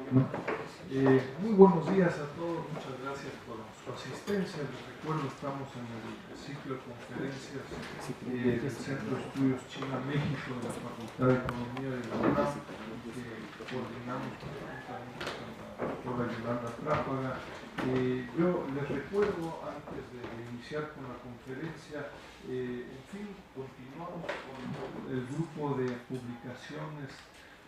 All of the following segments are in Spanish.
Muy buenos días a todos, muchas gracias por su asistencia. Les recuerdo, estamos en el ciclo de conferencias del Centro de Estudios China-México de la Facultad de Economía de la UNAM, que coordinamos conjuntamente con la doctora Yolanda Trápaga. Yo les recuerdo, antes de iniciar con la conferencia, en fin, continuamos con el grupo de publicaciones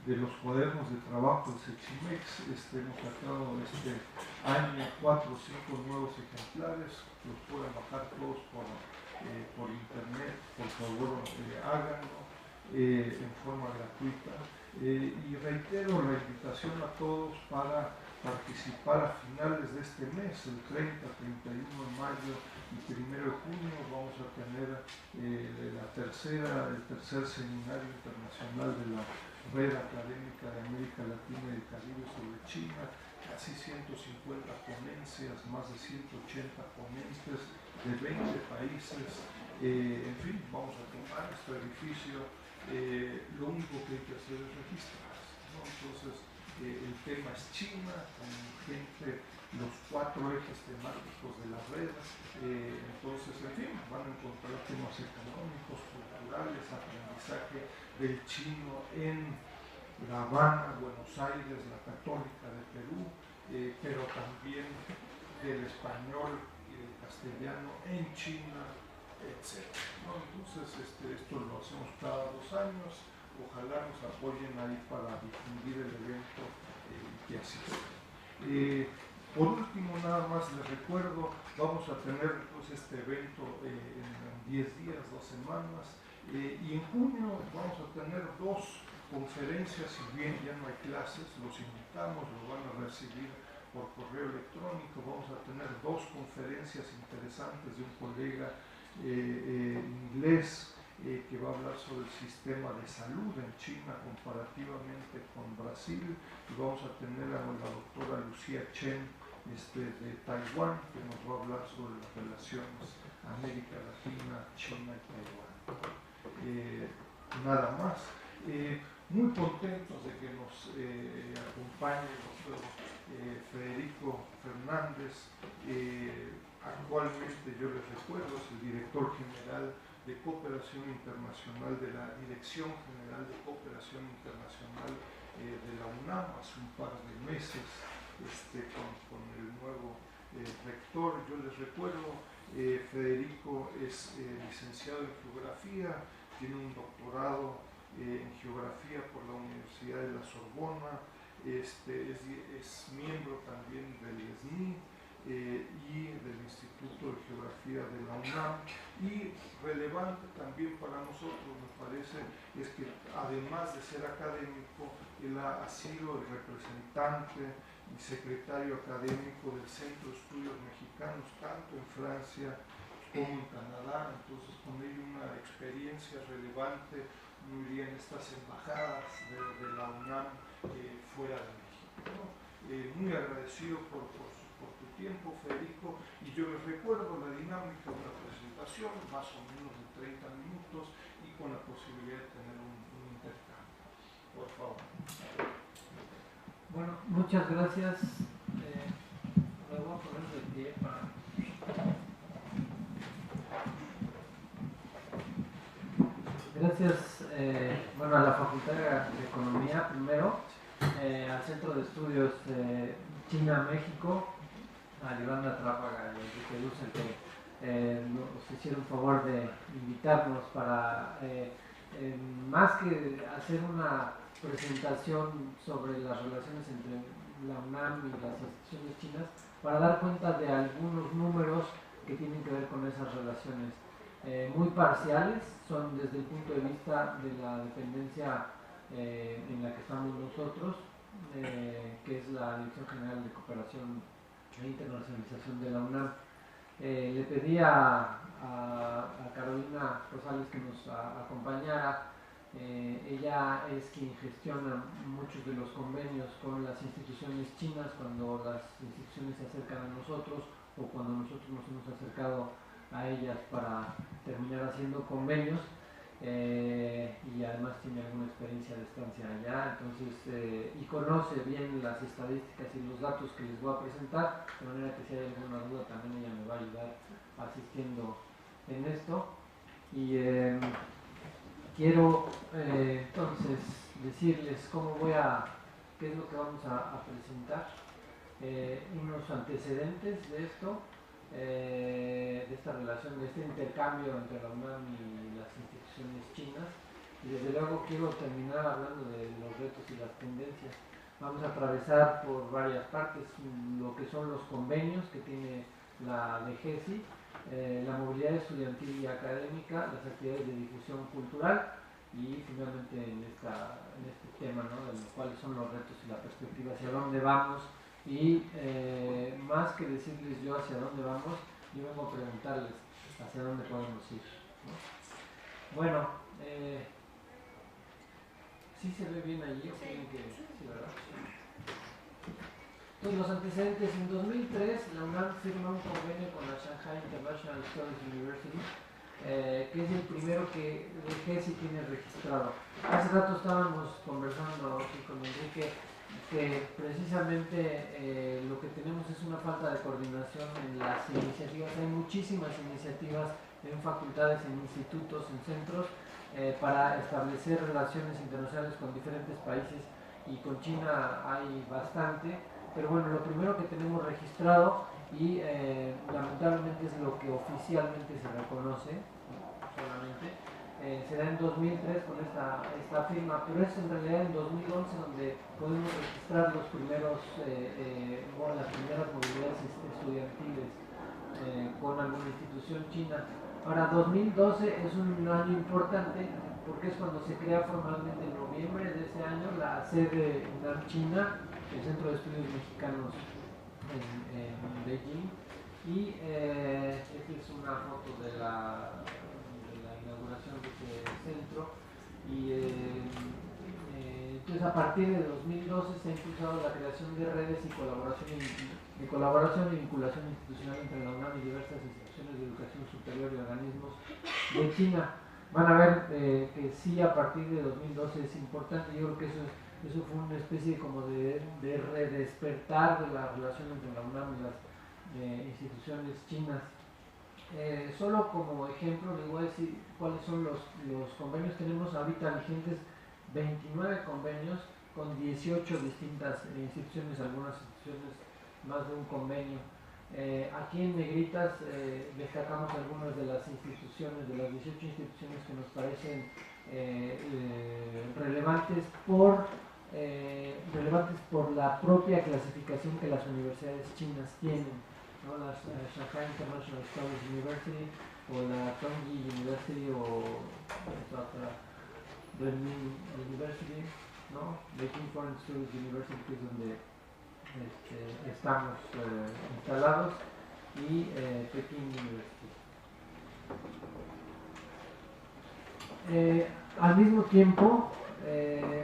de los cuadernos de trabajo del Sechimex. Hemos sacado este año 4 o 5 nuevos ejemplares. Los pueden bajar todos por internet, por favor háganlo en forma gratuita. Y reitero la invitación a todos para participar a finales de este mes, el 30, 31 de mayo y 1 de junio. Vamos a tener el tercer seminario internacional de la Red Académica de América Latina y el Caribe sobre China, casi 150 ponencias, más de 180 ponentes de 20 países. En fin, vamos a tomar este edificio. Lo único que hay que hacer es registrarse, ¿no? Entonces, el tema es China, con gente, los 4 ejes temáticos de la red. Entonces, en fin, van a encontrar temas económicos, culturales, aprendizaje del chino en La Habana, Buenos Aires, la Católica de Perú, pero también del español y del castellano en China, etc. ¿No? Entonces, esto lo hacemos cada 2 años. Ojalá nos apoyen ahí para difundir el evento que asista. Por último, nada más les recuerdo, vamos a tener pues, este evento en 10 días, 2 semanas, y en junio vamos a tener 2 conferencias. Si bien ya no hay clases, los invitamos, lo van a recibir por correo electrónico. Vamos a tener 2 conferencias interesantes de un colega inglés que va a hablar sobre el sistema de salud en China comparativamente con Brasil, y vamos a tener a la doctora Lucía Chen de Taiwán, que nos va a hablar sobre las relaciones América Latina, China y Taiwán. Nada más. Muy contentos de que nos acompañe el doctor Federico Fernández. Actualmente, yo les recuerdo, es el director general de Cooperación Internacional de la Dirección General de Cooperación Internacional de la UNAM. Hace un par de meses con el nuevo rector. Yo les recuerdo, Federico es licenciado en Geografía, tiene un doctorado en Geografía por la Universidad de la Sorbona, es miembro también del SNI y del Instituto de Geografía de la UNAM. Y relevante también para nosotros, me parece, es que además de ser académico, él ha sido el representante y secretario académico del Centro de Estudios Mexicanos, tanto en Francia como en Canadá. Entonces, con ello una experiencia relevante, muy bien, estas embajadas de la UNAM fuera de México, ¿no? Muy agradecido por tu tiempo, Federico, y yo les recuerdo la dinámica de la presentación, más o menos de 30 minutos, y con la posibilidad de tener un intercambio. Por favor. Bueno, muchas gracias. Me voy a poner de pie para... Gracias, a la Facultad de Economía primero, al Centro de Estudios China-México, a Yolanda Trápaga y Enrique Dussel, que nos hicieron favor de invitarnos para, más que hacer una presentación sobre las relaciones entre la UNAM y las instituciones chinas, para dar cuenta de algunos números que tienen que ver con esas relaciones. Muy parciales, son desde el punto de vista de la dependencia en la que estamos nosotros, que es la Dirección General de Cooperación e Internacionalización de la UNAM. Le pedí a Carolina Rosales que nos acompañara. Ella es quien gestiona muchos de los convenios con las instituciones chinas cuando las instituciones se acercan a nosotros o cuando nosotros nos hemos acercado a ellas para terminar haciendo convenios. y además tiene alguna experiencia de estancia allá, entonces, y conoce bien las estadísticas y los datos que les voy a presentar, de manera que si hay alguna duda también ella me va a ayudar asistiendo en esto. Y quiero entonces decirles qué es lo que vamos a presentar, unos antecedentes de esto, de esta relación, de este intercambio entre la UNAM y las instituciones chinas, y desde luego quiero terminar hablando de los retos y las tendencias. Vamos a atravesar por varias partes lo que son los convenios que tiene la DGESI, la movilidad estudiantil y académica, las actividades de difusión cultural y finalmente en este tema, ¿no?, de cuáles son los retos y la perspectiva, hacia dónde vamos. Y más que decirles yo hacia dónde vamos, yo vengo a preguntarles hacia dónde podemos ir, ¿no? Bueno, ¿sí se ve bien allí? ¿O quieren que sí, verdad? Entonces, los antecedentes: en 2003 la UNAM firma un convenio con la Shanghai International Studies University, que es el primero que GESI tiene registrado. Hace rato estábamos conversando aquí con Enrique que precisamente lo que tenemos es una falta de coordinación en las iniciativas. Hay muchísimas iniciativas en facultades, en institutos, en centros, para establecer relaciones internacionales con diferentes países, y con China hay bastante, pero bueno, lo primero que tenemos registrado y lamentablemente es lo que oficialmente se reconoce, solamente, se da en 2003 con esta firma, pero es en realidad en 2011 donde podemos registrar las primeras movilidades estudiantiles con alguna institución china. Ahora, 2012 es un año importante porque es cuando se crea formalmente, en noviembre de ese año, la sede UNAM China, el Centro de Estudios Mexicanos en Beijing, y esta es una foto de la inauguración de ese centro. Y entonces, a partir de 2012 se ha impulsado la creación de redes y colaboración y vinculación institucional entre la UNAM y diversas instituciones de educación superior y organismos de China. Van a ver que sí, a partir de 2012 es importante. Yo creo que eso fue una especie como de redespertar de la relación entre la UNAM y las instituciones chinas. Solo como ejemplo les voy a decir cuáles son los convenios. Tenemos ahorita vigentes 29 convenios con 18 distintas instituciones, algunas instituciones más de un convenio. Aquí en negritas destacamos algunas de las instituciones, de las 18 instituciones que nos parecen relevantes por la propia clasificación que las universidades chinas tienen, ¿no? La Shanghai International Studies University, o la Tongji University, o esta otra, Renmin University, ¿no? Beijing Foreign Studies University, que es donde estamos instalados, y Peking University. Al mismo tiempo,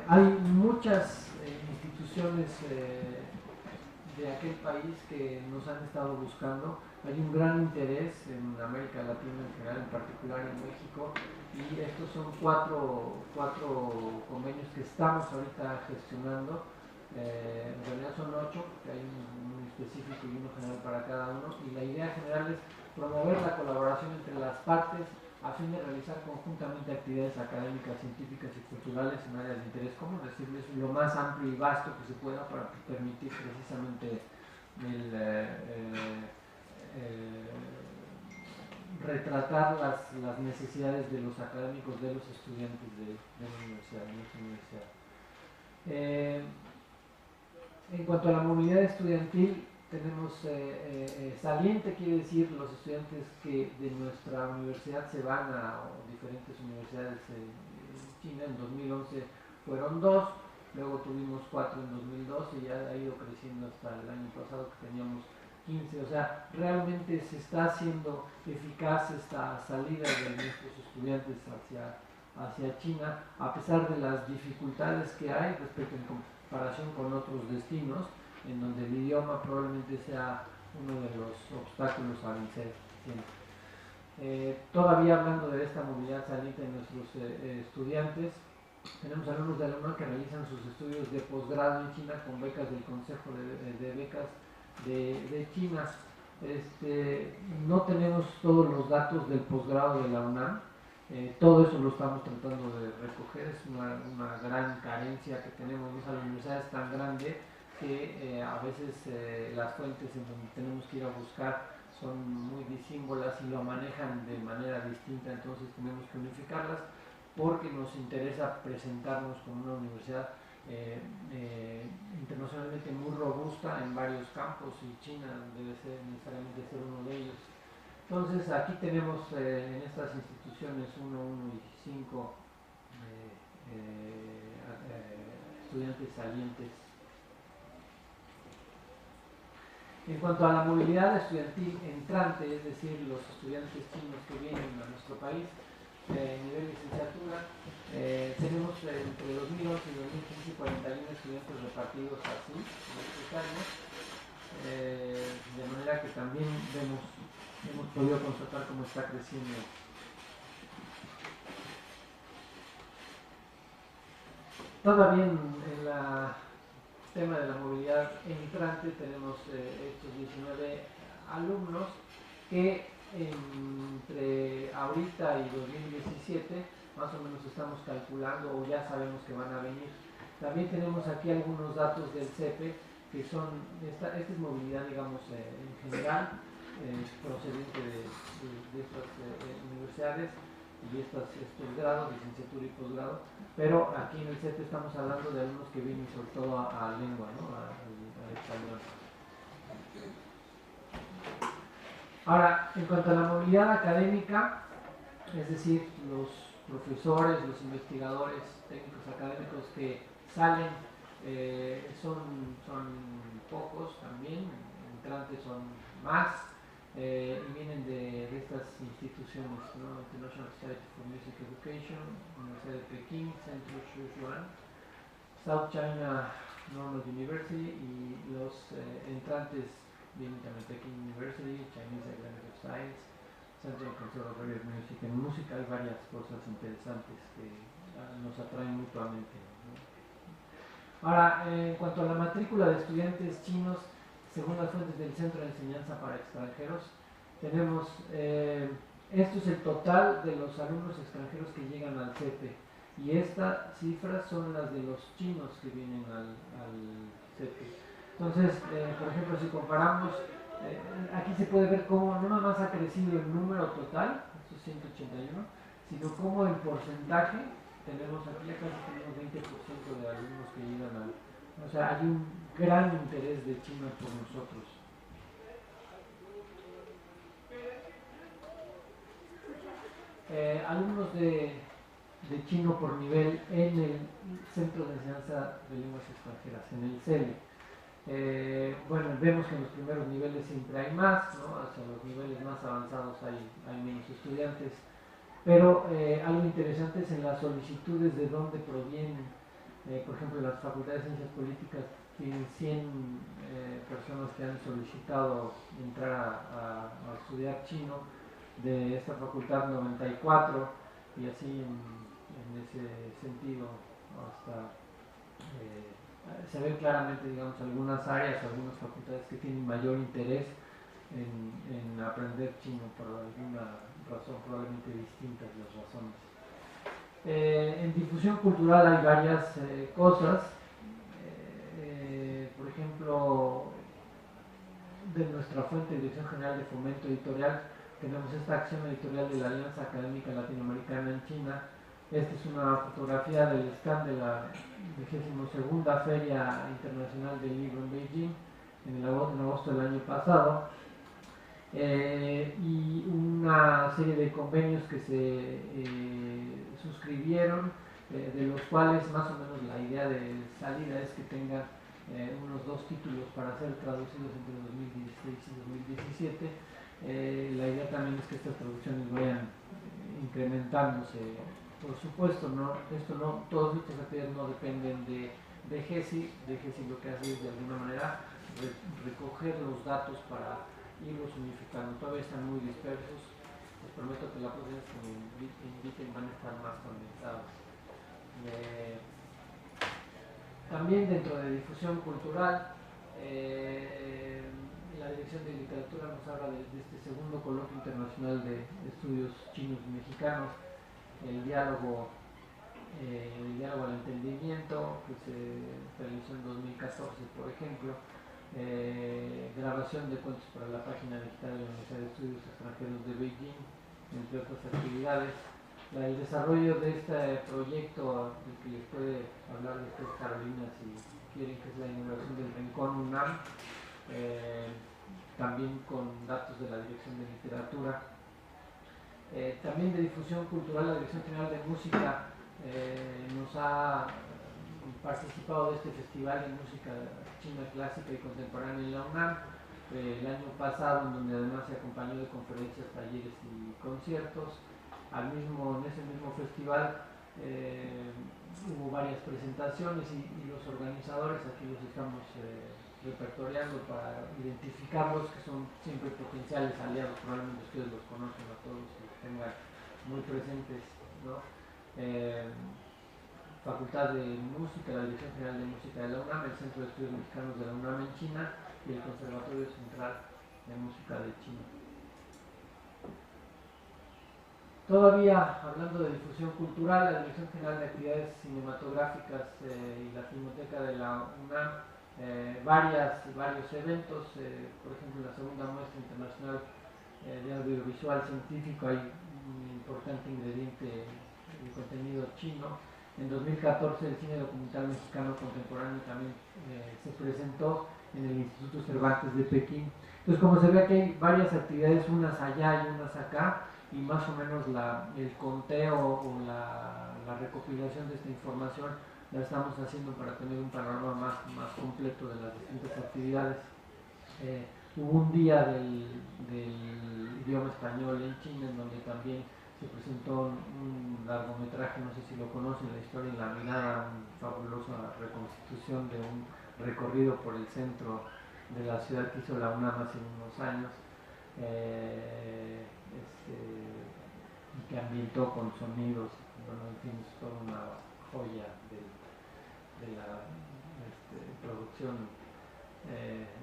hay muchas instituciones de aquel país que nos han estado buscando. Hay un gran interés en América Latina en general, en particular en México, y estos son cuatro convenios que estamos ahorita gestionando. En realidad son 8, que hay uno específico y uno general para cada uno, y la idea general es promover la colaboración entre las partes a fin de realizar conjuntamente actividades académicas, científicas y culturales en áreas de interés común, es decir, lo más amplio y vasto que se pueda para permitir precisamente retratar las necesidades de los académicos, de los estudiantes de la universidad, de nuestra universidad. En cuanto a la movilidad estudiantil, tenemos saliente, quiere decir los estudiantes que de nuestra universidad se van a diferentes universidades en China. En 2011 fueron 2, luego tuvimos 4 en 2012 y ya ha ido creciendo hasta el año pasado que teníamos 15. O sea, realmente se está haciendo eficaz esta salida de nuestros estudiantes hacia China, a pesar de las dificultades que hay respecto en comparación con otros destinos, en donde el idioma probablemente sea uno de los obstáculos a vencer siempre. Todavía hablando de esta movilidad saliente de nuestros estudiantes, tenemos alumnos de la UNAM que realizan sus estudios de posgrado en China con becas del Consejo de Becas de China. No tenemos todos los datos del posgrado de la UNAM, todo eso lo estamos tratando de recoger, es una gran carencia que tenemos, la universidad es tan grande que a veces las fuentes en donde tenemos que ir a buscar son muy disímbolas y lo manejan de manera distinta, entonces tenemos que unificarlas porque nos interesa presentarnos como una universidad internacionalmente muy robusta en varios campos y China debe ser necesariamente ser uno de ellos. Entonces aquí tenemos en estas instituciones 1, 1 y 5 estudiantes salientes. En cuanto a la movilidad estudiantil entrante, es decir, los estudiantes chinos que vienen a nuestro país, nivel licenciatura, tenemos entre 2011 y 2015 41 estudiantes repartidos así en estos años, de manera que también hemos podido constatar cómo está creciendo. Todavía en el tema de la movilidad entrante tenemos estos 19 alumnos que entre ahorita y 2017 más o menos estamos calculando o ya sabemos que van a venir. También tenemos aquí algunos datos del CEPE que son, esta es movilidad digamos en general, procedente de estas universidades y estos grados, licenciatura y posgrado, pero aquí en el CEPE estamos hablando de alumnos que vienen sobre todo a lengua, ¿no? al español. Ahora, en cuanto a la movilidad académica, es decir, los profesores, los investigadores, técnicos académicos que salen son pocos también, entrantes son más, y vienen de estas instituciones, ¿no? International Society for Music Education, Universidad de Pekín, Centro Sichuan, South China Normal University, y los entrantes vienen también Peking University, Chinese Academy of Science, Central Conservatory of Music. En música hay varias cosas interesantes que nos atraen mutuamente, ¿no? Ahora, en cuanto a la matrícula de estudiantes chinos, según las fuentes del Centro de Enseñanza para Extranjeros, tenemos, esto es el total de los alumnos extranjeros que llegan al CEPE, y estas cifras son las de los chinos que vienen al CEPE. Entonces, por ejemplo, si comparamos, aquí se puede ver cómo no nada más ha crecido el número total, estos 181, sino cómo el porcentaje, tenemos aquí ya casi tenemos 20% de alumnos que llegan al... O sea, hay un gran interés de China por nosotros. Alumnos de chino por nivel en el Centro de Enseñanza de Lenguas Extranjeras, en el CELE. Bueno, vemos que en los primeros niveles siempre hay más, ¿no? Hacia los niveles más avanzados hay menos estudiantes, pero algo interesante es en las solicitudes de dónde provienen. Por ejemplo, las facultades de Ciencias Políticas tienen 100 personas que han solicitado entrar a estudiar chino, de esta facultad 94, y así en ese sentido hasta se ven claramente, digamos, algunas áreas, algunas facultades que tienen mayor interés en aprender chino por alguna razón, probablemente distintas las razones. En difusión cultural hay varias cosas, por ejemplo, de nuestra fuente de Dirección General de Fomento Editorial, tenemos esta acción editorial de la Alianza Académica Latinoamericana en China. Esta es una fotografía del stand de la 22ª Feria Internacional del Libro en Beijing, en agosto del año pasado, y una serie de convenios que se suscribieron, de los cuales más o menos la idea de salida es que tengan unos 2 títulos para ser traducidos entre 2016 y 2017. La idea también es que estas traducciones vayan incrementándose. Por supuesto, todas estas actividades no dependen de GESI. GESI lo que hace es de alguna manera recoger los datos para irlos unificando. Todavía están muy dispersos. les prometo que la próxima vez que me inviten van a estar más conectados. También dentro de difusión cultural, la Dirección de Literatura nos habla de este segundo coloquio internacional de estudios chinos mexicanos, el diálogo al entendimiento, que se realizó en 2014, por ejemplo, grabación de cuentos para la página digital de la Universidad de Estudios Extranjeros de Beijing, entre otras actividades. El desarrollo de este proyecto, del que les puede hablar después Carolina si quieren, que es la inauguración del Rincón UNAM, también con datos de la Dirección de Literatura. También de difusión cultural, la Dirección General de Música nos ha participado de este festival de música china clásica y contemporánea en la UNAM el año pasado, en donde además se acompañó de conferencias, talleres y conciertos. En ese mismo festival hubo varias presentaciones y los organizadores aquí los estamos repertoriando para identificarlos, que son siempre potenciales aliados. Probablemente ustedes los conocen a todos y los tengan muy presentes, ¿no? Facultad de Música, la Dirección General de Música de la UNAM, el Centro de Estudios Mexicanos de la UNAM en China y el Conservatorio Central de Música de China. Todavía hablando de difusión cultural, la Dirección General de Actividades Cinematográficas y la Filmoteca de la UNAM, varios eventos, por ejemplo, la segunda muestra internacional de audiovisual científico, hay un importante ingrediente de contenido chino. En 2014 el cine documental mexicano contemporáneo también se presentó en el Instituto Cervantes de Pekín. Entonces, como se ve, aquí hay varias actividades, unas allá y unas acá, y más o menos el conteo o la recopilación de esta información la estamos haciendo para tener un panorama más completo de las distintas actividades. Hubo un día del idioma español en China, en donde también se presentó un largometraje, no sé si lo conocen, La historia en la mirada, una fabulosa reconstitución de un recorrido por el centro de la ciudad que hizo la UNAM hace unos años, y que ambientó con sonidos, bueno, en fin, es toda una joya de la producción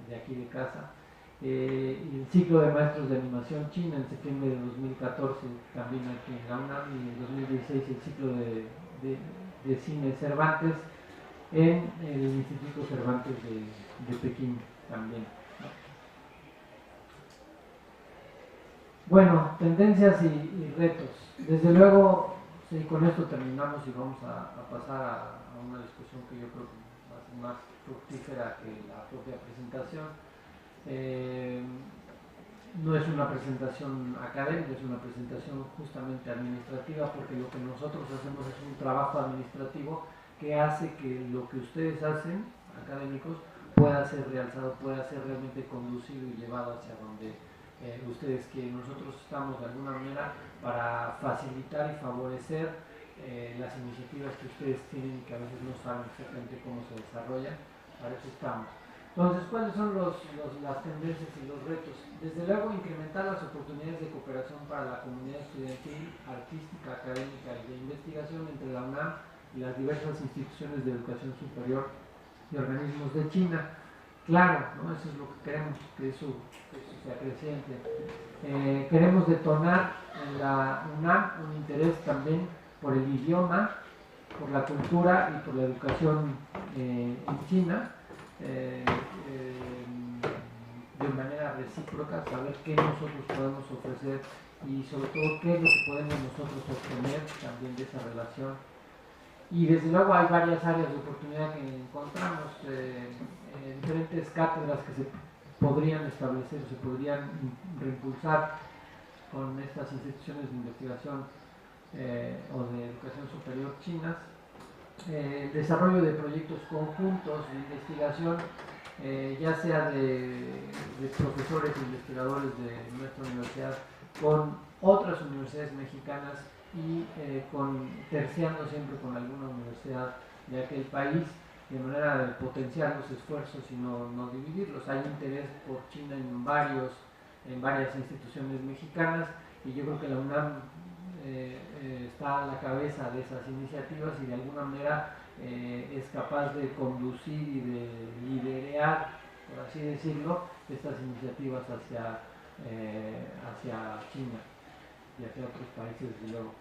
de aquí de casa. Y el ciclo de maestros de animación china en septiembre de 2014 también aquí en la UNAM, y en 2016 el ciclo de cine Cervantes en el Instituto Cervantes de Pekín también. Bueno, tendencias y retos. Desde luego, sí, con esto terminamos y vamos a pasar a una discusión que yo creo que va a ser más fructífera que la propia presentación. No es una presentación académica, es una presentación justamente administrativa, porque lo que nosotros hacemos es un trabajo administrativo que hace que lo que ustedes hacen, académicos, pueda ser realzado, pueda ser realmente conducido y llevado hacia donde ustedes quieren. Nosotros estamos de alguna manera para facilitar y favorecer las iniciativas que ustedes tienen y que a veces no saben exactamente cómo se desarrollan. Para eso estamos. Entonces, ¿cuáles son las tendencias y los retos? Desde luego, incrementar las oportunidades de cooperación para la comunidad estudiantil, artística, académica y de investigación entre la UNAM y las diversas instituciones de educación superior y organismos de China. Claro, ¿no? Eso es lo que queremos, que eso sea creciente. Queremos detonar en la UNAM un interés también por el idioma, por la cultura y por la educación en China, de manera recíproca, saber qué nosotros podemos ofrecer y sobre todo qué es lo que podemos nosotros obtener también de esa relación. Y desde luego hay varias áreas de oportunidad que encontramos, diferentes cátedras que se podrían establecer, se podrían reimpulsar con estas instituciones de investigación o de educación superior chinas. El desarrollo de proyectos conjuntos de investigación, ya sea de profesores e investigadores de nuestra universidad con otras universidades mexicanas y terciando siempre con alguna universidad de aquel país, de manera de potenciar los esfuerzos y no dividirlos. Hay interés por China en varias instituciones mexicanas, y yo creo que la UNAM está a la cabeza de esas iniciativas y de alguna manera es capaz de conducir y de liderar, por así decirlo, estas iniciativas hacia China y hacia otros países, desde luego.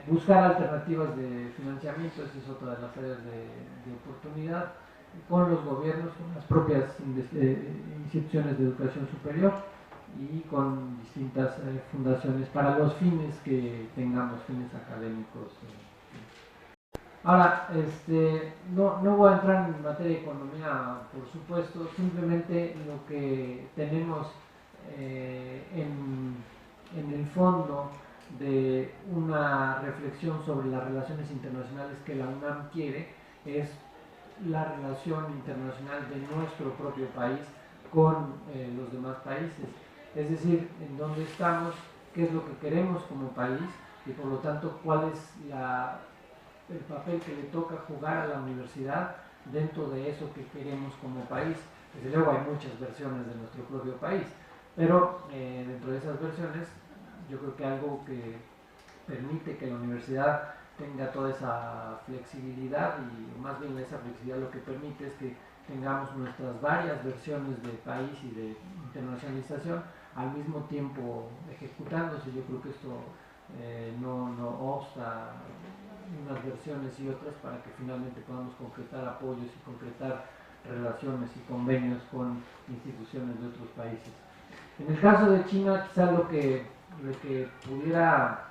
Buscar alternativas de financiamiento, esa es otra de las áreas de oportunidad, con los gobiernos, con las propias instituciones de educación superior y con distintas fundaciones para los fines que tengamos, fines académicos. Ahora, no voy a entrar en materia de economía, por supuesto, simplemente lo que tenemos en el fondo de una reflexión sobre las relaciones internacionales que la UNAM quiere es la relación internacional de nuestro propio país con los demás países, es decir, en dónde estamos, qué es lo que queremos como país y por lo tanto cuál es el papel que le toca jugar a la universidad dentro de eso que queremos como país. Desde luego hay muchas versiones de nuestro propio país, pero dentro de esas versiones yo creo que algo que permite que la universidad tenga toda esa flexibilidad, y más bien esa flexibilidad lo que permite es que tengamos nuestras varias versiones de país y de internacionalización al mismo tiempo ejecutándose. Yo creo que esto no obsta unas versiones y otras para que finalmente podamos concretar apoyos y concretar relaciones y convenios con instituciones de otros países. En el caso de China, quizá lo que pudiera,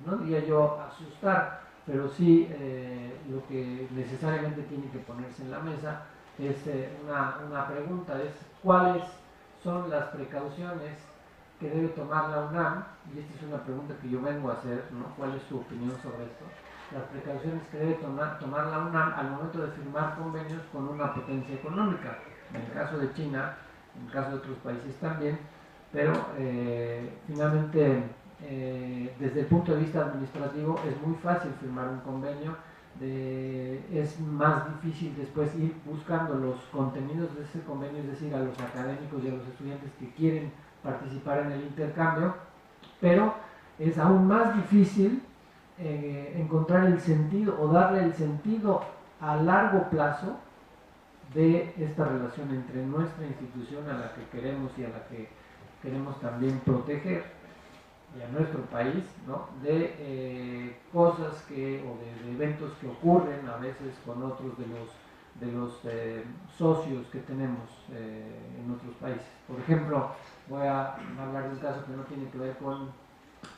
no diría yo asustar, pero sí lo que necesariamente tiene que ponerse en la mesa es una pregunta, es cuáles son las precauciones que debe tomar la UNAM, y esta es una pregunta que yo vengo a hacer, ¿no? ¿Cuál es su opinión sobre esto? Las precauciones que debe tomar la UNAM al momento de firmar convenios con una potencia económica, en el caso de China, en el caso de otros países también, pero finalmente desde el punto de vista administrativo es muy fácil firmar un convenio, es más difícil después ir buscando los contenidos de ese convenio, es decir, a los académicos y a los estudiantes que quieren participar en el intercambio, pero es aún más difícil encontrar el sentido o darle el sentido a largo plazo de esta relación entre nuestra institución, a la que queremos y a la que queremos también proteger, y a nuestro país, ¿no? De cosas o de eventos que ocurren a veces con otros de los socios que tenemos en otros países. Por ejemplo, voy a hablar de un caso que no tiene que ver con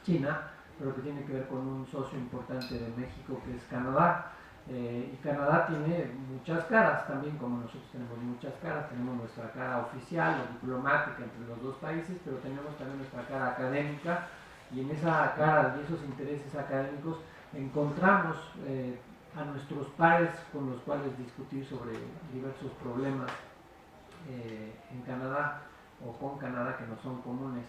China, pero que tiene que ver con un socio importante de México, que es Canadá. Y Canadá tiene muchas caras también, como nosotros tenemos muchas caras. Tenemos nuestra cara oficial o diplomática entre los dos países, pero tenemos también nuestra cara académica, y en esa cara y esos intereses académicos encontramos a nuestros pares con los cuales discutir sobre diversos problemas en Canadá o con Canadá que no son comunes.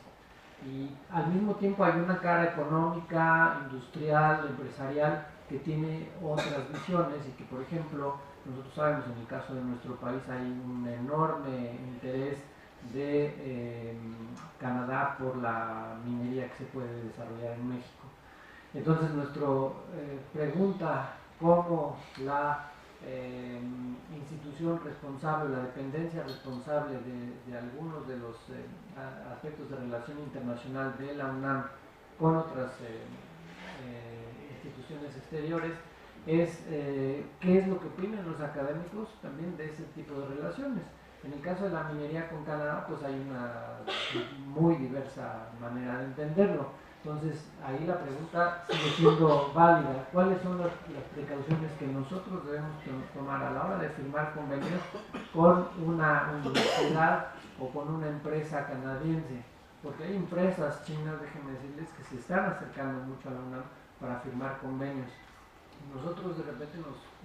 Y al mismo tiempo hay una cara económica, industrial, empresarial, que tiene otras visiones, y que, por ejemplo, nosotros sabemos en el caso de nuestro país hay un enorme interés de Canadá por la minería que se puede desarrollar en México. Entonces, nuestra pregunta, cómo la institución responsable, la dependencia responsable de algunos de los aspectos de relación internacional de la UNAM con otras instituciones exteriores, es qué es lo que opinan los académicos también de ese tipo de relaciones. En el caso de la minería con Canadá, pues hay una muy diversa manera de entenderlo. Entonces, ahí la pregunta sigue siendo válida. ¿Cuáles son las precauciones que nosotros debemos tomar a la hora de firmar convenios con una universidad o con una empresa canadiense? Porque hay empresas chinas, déjenme decirles, que se están acercando mucho a la UNAM para firmar convenios. Nosotros de repente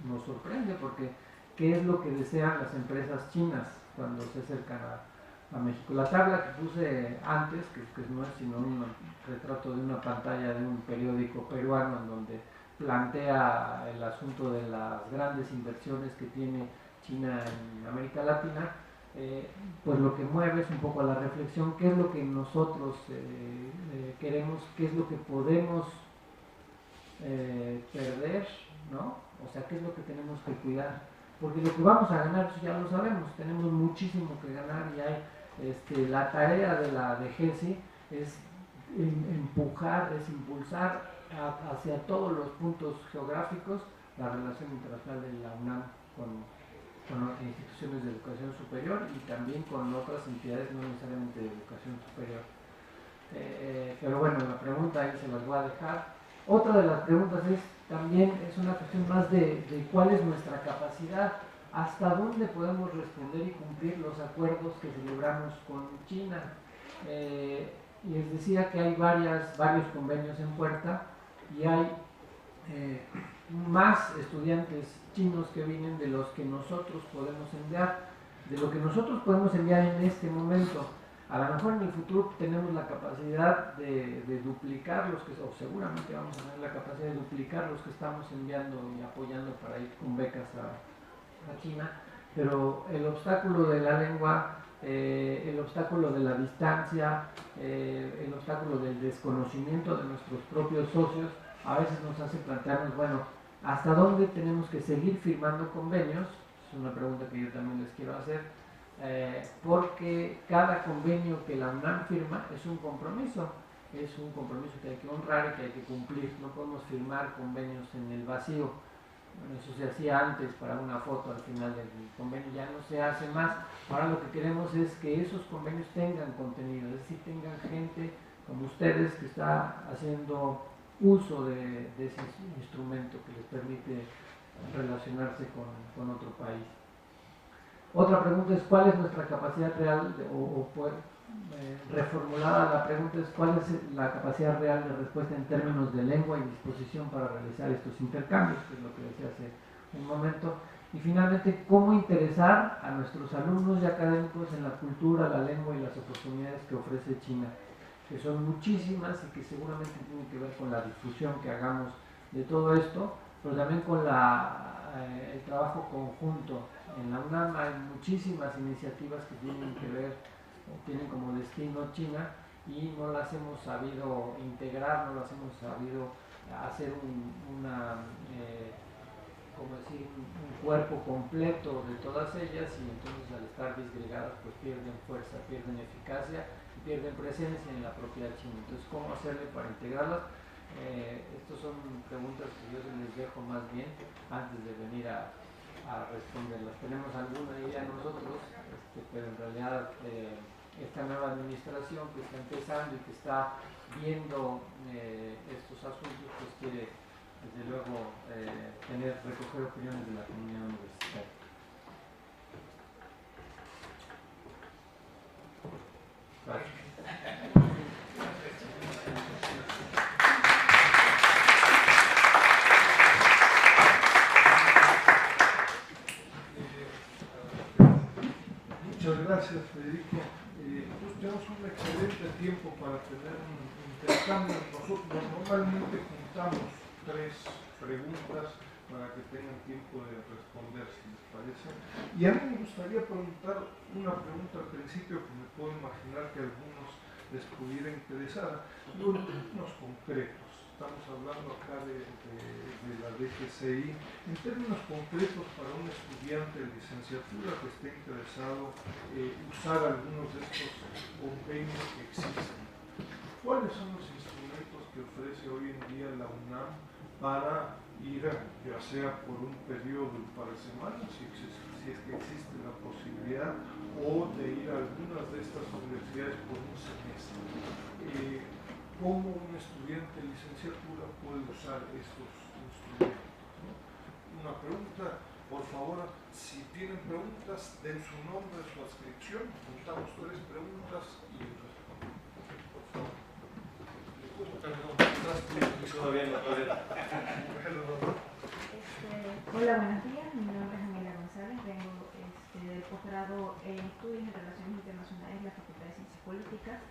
nos sorprende, porque ¿qué es lo que desean las empresas chinas cuando se acercan a México? La tabla que puse antes, que no es sino un retrato de una pantalla de un periódico peruano en donde plantea el asunto de las grandes inversiones que tiene China en América Latina, pues lo que mueve es un poco a la reflexión, qué es lo que nosotros queremos, qué es lo que podemos perder, ¿no? O sea, qué es lo que tenemos que cuidar. Porque lo que vamos a ganar, eso ya lo sabemos, tenemos muchísimo que ganar y hay, la tarea de la DGESI es empujar, es impulsar hacia todos los puntos geográficos la relación internacional de la UNAM con instituciones de educación superior y también con otras entidades no necesariamente de educación superior. Pero bueno, la pregunta ahí se las voy a dejar. Otra de las preguntas también es una cuestión más de cuál es nuestra capacidad, hasta dónde podemos responder y cumplir los acuerdos que celebramos con China. Y les decía que hay varios convenios en puerta y hay más estudiantes chinos que vienen de los que nosotros podemos enviar, de lo que nosotros podemos enviar en este momento. A lo mejor en el futuro tenemos la capacidad de duplicar los que, o seguramente vamos a tener la capacidad de duplicar los que estamos enviando y apoyando para ir con becas a China, pero el obstáculo de la lengua, el obstáculo de la distancia, el obstáculo del desconocimiento de nuestros propios socios, a veces nos hace plantearnos, bueno, ¿hasta dónde tenemos que seguir firmando convenios? Es una pregunta que yo también les quiero hacer, porque cada convenio que la UNAM firma es un compromiso que hay que honrar y que hay que cumplir. No podemos firmar convenios en el vacío. Bueno, eso se hacía antes para una foto al final del convenio, ya no se hace más. Ahora lo que queremos es que esos convenios tengan contenido, es decir, tengan gente como ustedes que está haciendo uso de ese instrumento que les permite relacionarse con otro país. Otra pregunta es cuál es nuestra capacidad real, reformulada la pregunta es cuál es la capacidad real de respuesta en términos de lengua y disposición para realizar estos intercambios, que es lo que decía hace un momento. Y finalmente, cómo interesar a nuestros alumnos y académicos en la cultura, la lengua y las oportunidades que ofrece China, que son muchísimas y que seguramente tienen que ver con la difusión que hagamos de todo esto, pero también con el trabajo conjunto. En la UNAM hay muchísimas iniciativas que tienen que ver, o tienen como destino China, y no las hemos sabido integrar, no las hemos sabido hacer un cuerpo completo de todas ellas, y entonces al estar disgregadas pues pierden fuerza, pierden eficacia y pierden presencia en la propiedad china. Entonces, ¿cómo hacerle para integrarlas? Estas son preguntas que yo les dejo más bien antes de venir a responderlas. Tenemos alguna idea nosotros, pero en realidad esta nueva administración que está empezando y que está viendo estos asuntos, pues quiere desde luego recoger opiniones de la comunidad universitaria. Gracias. Muchas gracias, Federico. Tenemos un excelente tiempo para tener un intercambio. Nosotros normalmente juntamos 3 preguntas para que tengan tiempo de responder, si les parece. Y a mí me gustaría preguntar una pregunta al principio que me puedo imaginar que a algunos les pudiera interesar, unos concretos. Estamos hablando acá de la DGCI. En términos concretos, para un estudiante de licenciatura que esté interesado en usar algunos de estos convenios que existen, ¿cuáles son los instrumentos que ofrece hoy en día la UNAM para ir, ya sea por un periodo de un par de semanas, si es que existe la posibilidad, o de ir a algunas de estas universidades por un semestre? ¿Cómo un estudiante de licenciatura puede usar estos instrumentos? ¿No? Una pregunta, por favor, si tienen preguntas, den su nombre, su adscripción. Juntamos 3 preguntas y respondemos. Por favor. Hola, buenos días. Mi nombre es Amelia González. Vengo del posgrado en Estudios en Relaciones Internacionales de la Facultad de Ciencias Políticas.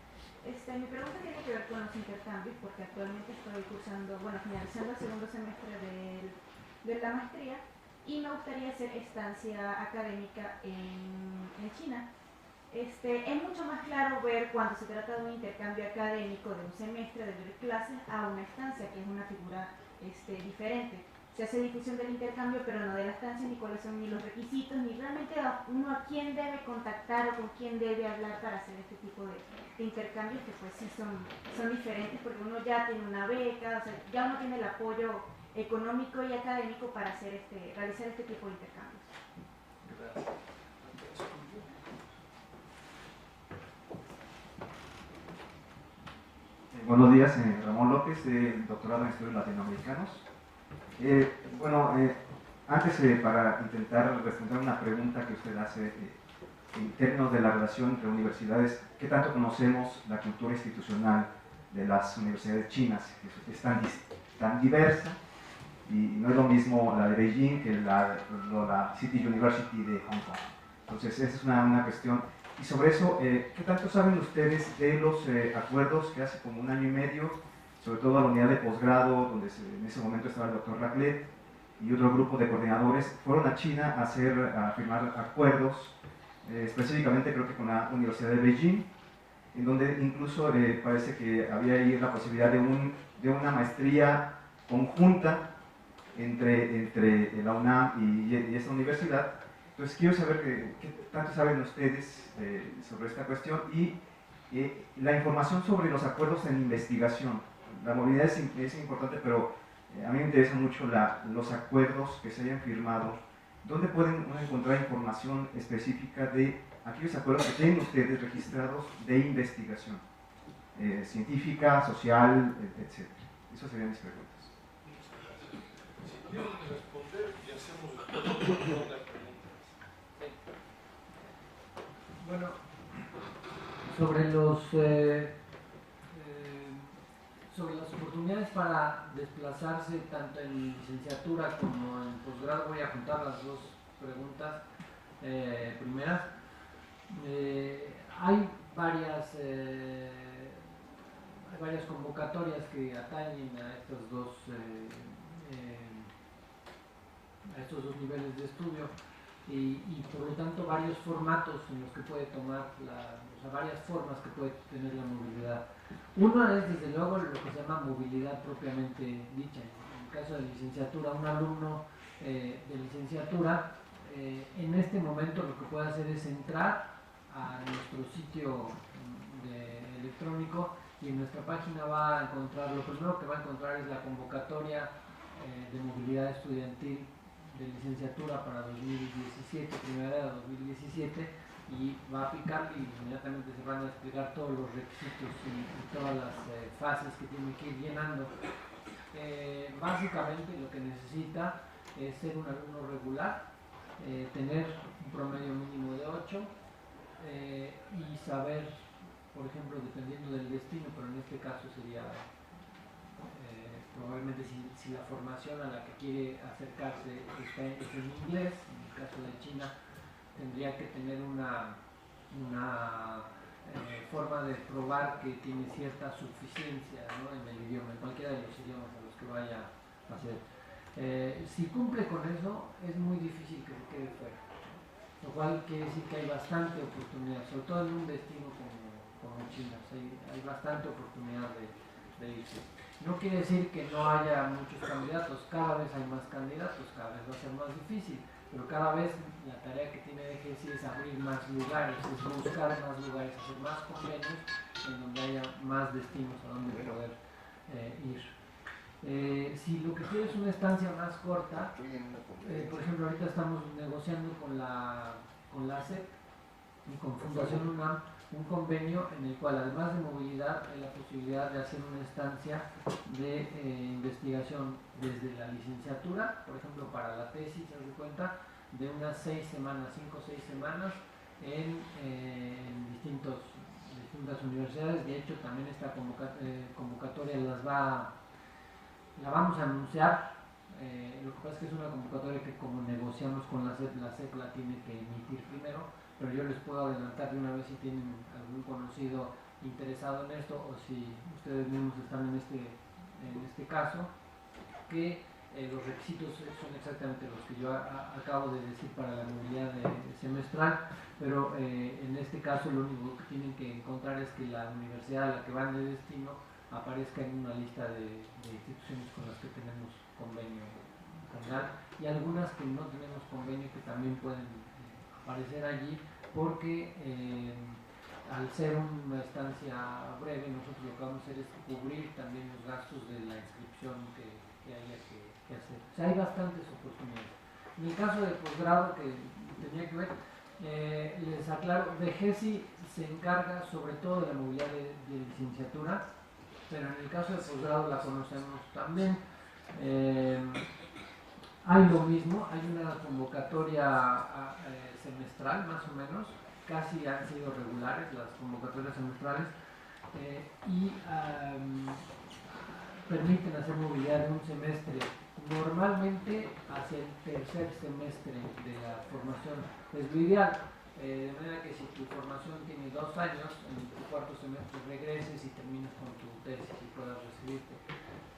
Mi pregunta tiene que ver con los intercambios, porque actualmente estoy cursando, finalizando el segundo semestre de la maestría, y me gustaría hacer estancia académica en China. Es mucho más claro ver cuando se trata de un intercambio académico de un semestre de ver clases a una estancia, que es una figura diferente. Se hace difusión del intercambio, pero no de la estancia, ni cuáles son ni los requisitos, ni realmente uno a quién debe contactar o con quién debe hablar para hacer este tipo de intercambios, que pues sí son diferentes, porque uno ya tiene una beca, o sea, ya uno tiene el apoyo económico y académico para hacer realizar este tipo de intercambios. Gracias. Buenos días, Ramón López, doctorado en Estudios Latinoamericanos. Antes para intentar responder una pregunta que usted hace en términos de la relación entre universidades, ¿qué tanto conocemos la cultura institucional de las universidades chinas? Que es tan diversa y no es lo mismo la de Beijing que la City University de Hong Kong. Entonces, esa es una cuestión. Y sobre eso, ¿qué tanto saben ustedes de los acuerdos que hace como un año y medio, sobre todo a la unidad de posgrado, donde en ese momento estaba el doctor Raclet y otro grupo de coordinadores, fueron a China a firmar acuerdos, específicamente creo que con la Universidad de Beijing, en donde incluso parece que había ahí la posibilidad de una maestría conjunta entre la UNAM y esta universidad. Entonces quiero saber qué tanto saben ustedes sobre esta cuestión y la información sobre los acuerdos en investigación. La movilidad es importante, pero a mí me interesan mucho los acuerdos que se hayan firmado. ¿Dónde pueden encontrar información específica de aquellos acuerdos que tienen ustedes registrados de investigación científica, social, etc.? Esas serían mis preguntas. Si quieren responder y hacemos después una pregunta. Bueno, sobre las oportunidades para desplazarse tanto en licenciatura como en posgrado, voy a juntar las dos preguntas primeras. Hay varias convocatorias que atañen a estos dos niveles de estudio. Y por lo tanto varios formatos en los que puede tomar, varias formas que puede tener la movilidad. Una es desde luego lo que se llama movilidad propiamente dicha. En el caso de licenciatura, un alumno de licenciatura en este momento lo que puede hacer es entrar a nuestro sitio electrónico y en nuestra página va a encontrar, lo primero que va a encontrar es la convocatoria de movilidad estudiantil de licenciatura para 2017, primavera de 2017, y va a aplicar y inmediatamente se van a explicar todos los requisitos y todas las fases que tiene que ir llenando. Básicamente lo que necesita es ser un alumno regular, tener un promedio mínimo de 8 y saber, por ejemplo, dependiendo del destino, pero en este caso sería probablemente si la formación a la que quiere acercarse es en inglés, en el caso de China, tendría que tener una forma de probar que tiene cierta suficiencia, ¿no?, en el idioma, en cualquiera de los idiomas a los que vaya a hacer. Si cumple con eso, es muy difícil que se quede fuera, lo cual quiere decir que hay bastante oportunidad, sobre todo en un destino como China, hay bastante oportunidad de irse. No quiere decir que no haya muchos candidatos, cada vez hay más candidatos, cada vez va a ser más difícil, pero cada vez la tarea que tiene DGSI es abrir más lugares, es buscar más lugares, hacer más convenios en donde haya más destinos a donde poder ir. Si lo que quiere es una estancia más corta, por ejemplo, ahorita estamos negociando con la SEP y con Fundación UNAM un convenio en el cual, además de movilidad, hay la posibilidad de hacer una estancia de investigación desde la licenciatura, por ejemplo, para la tesis, se dan cuenta, de unas 6 semanas, 5 o 6 semanas en distintas universidades. De hecho, también esta convocatoria la vamos a anunciar. Lo que pasa es que es una convocatoria que, como negociamos con la SEP la tiene que emitir primero, pero yo les puedo adelantar de una vez si tienen algún conocido interesado en esto o si ustedes mismos están en este caso, que los requisitos son exactamente los que yo acabo de decir para la movilidad semestral, pero en este caso lo único que tienen que encontrar es que la universidad a la que van de destino aparezca en una lista de instituciones con las que tenemos convenio general, y algunas que no tenemos convenio que también pueden aparecer allí, porque al ser una estancia breve, nosotros lo que vamos a hacer es cubrir también los gastos de la inscripción que haya que hacer. O sea, hay bastantes oportunidades. En el caso de posgrado, que tenía que ver, les aclaro, DGESI se encarga sobre todo de la movilidad de licenciatura, pero en el caso de posgrado la conocemos también. Hay lo mismo, hay una convocatoria semestral más o menos, casi han sido regulares las convocatorias semestrales, y permiten hacer movilidad de un semestre, normalmente hacia el tercer semestre de la formación. Es lo ideal, de manera que si tu formación tiene 2 años, en tu cuarto semestre regreses y termines con tu tesis y puedas recibirte,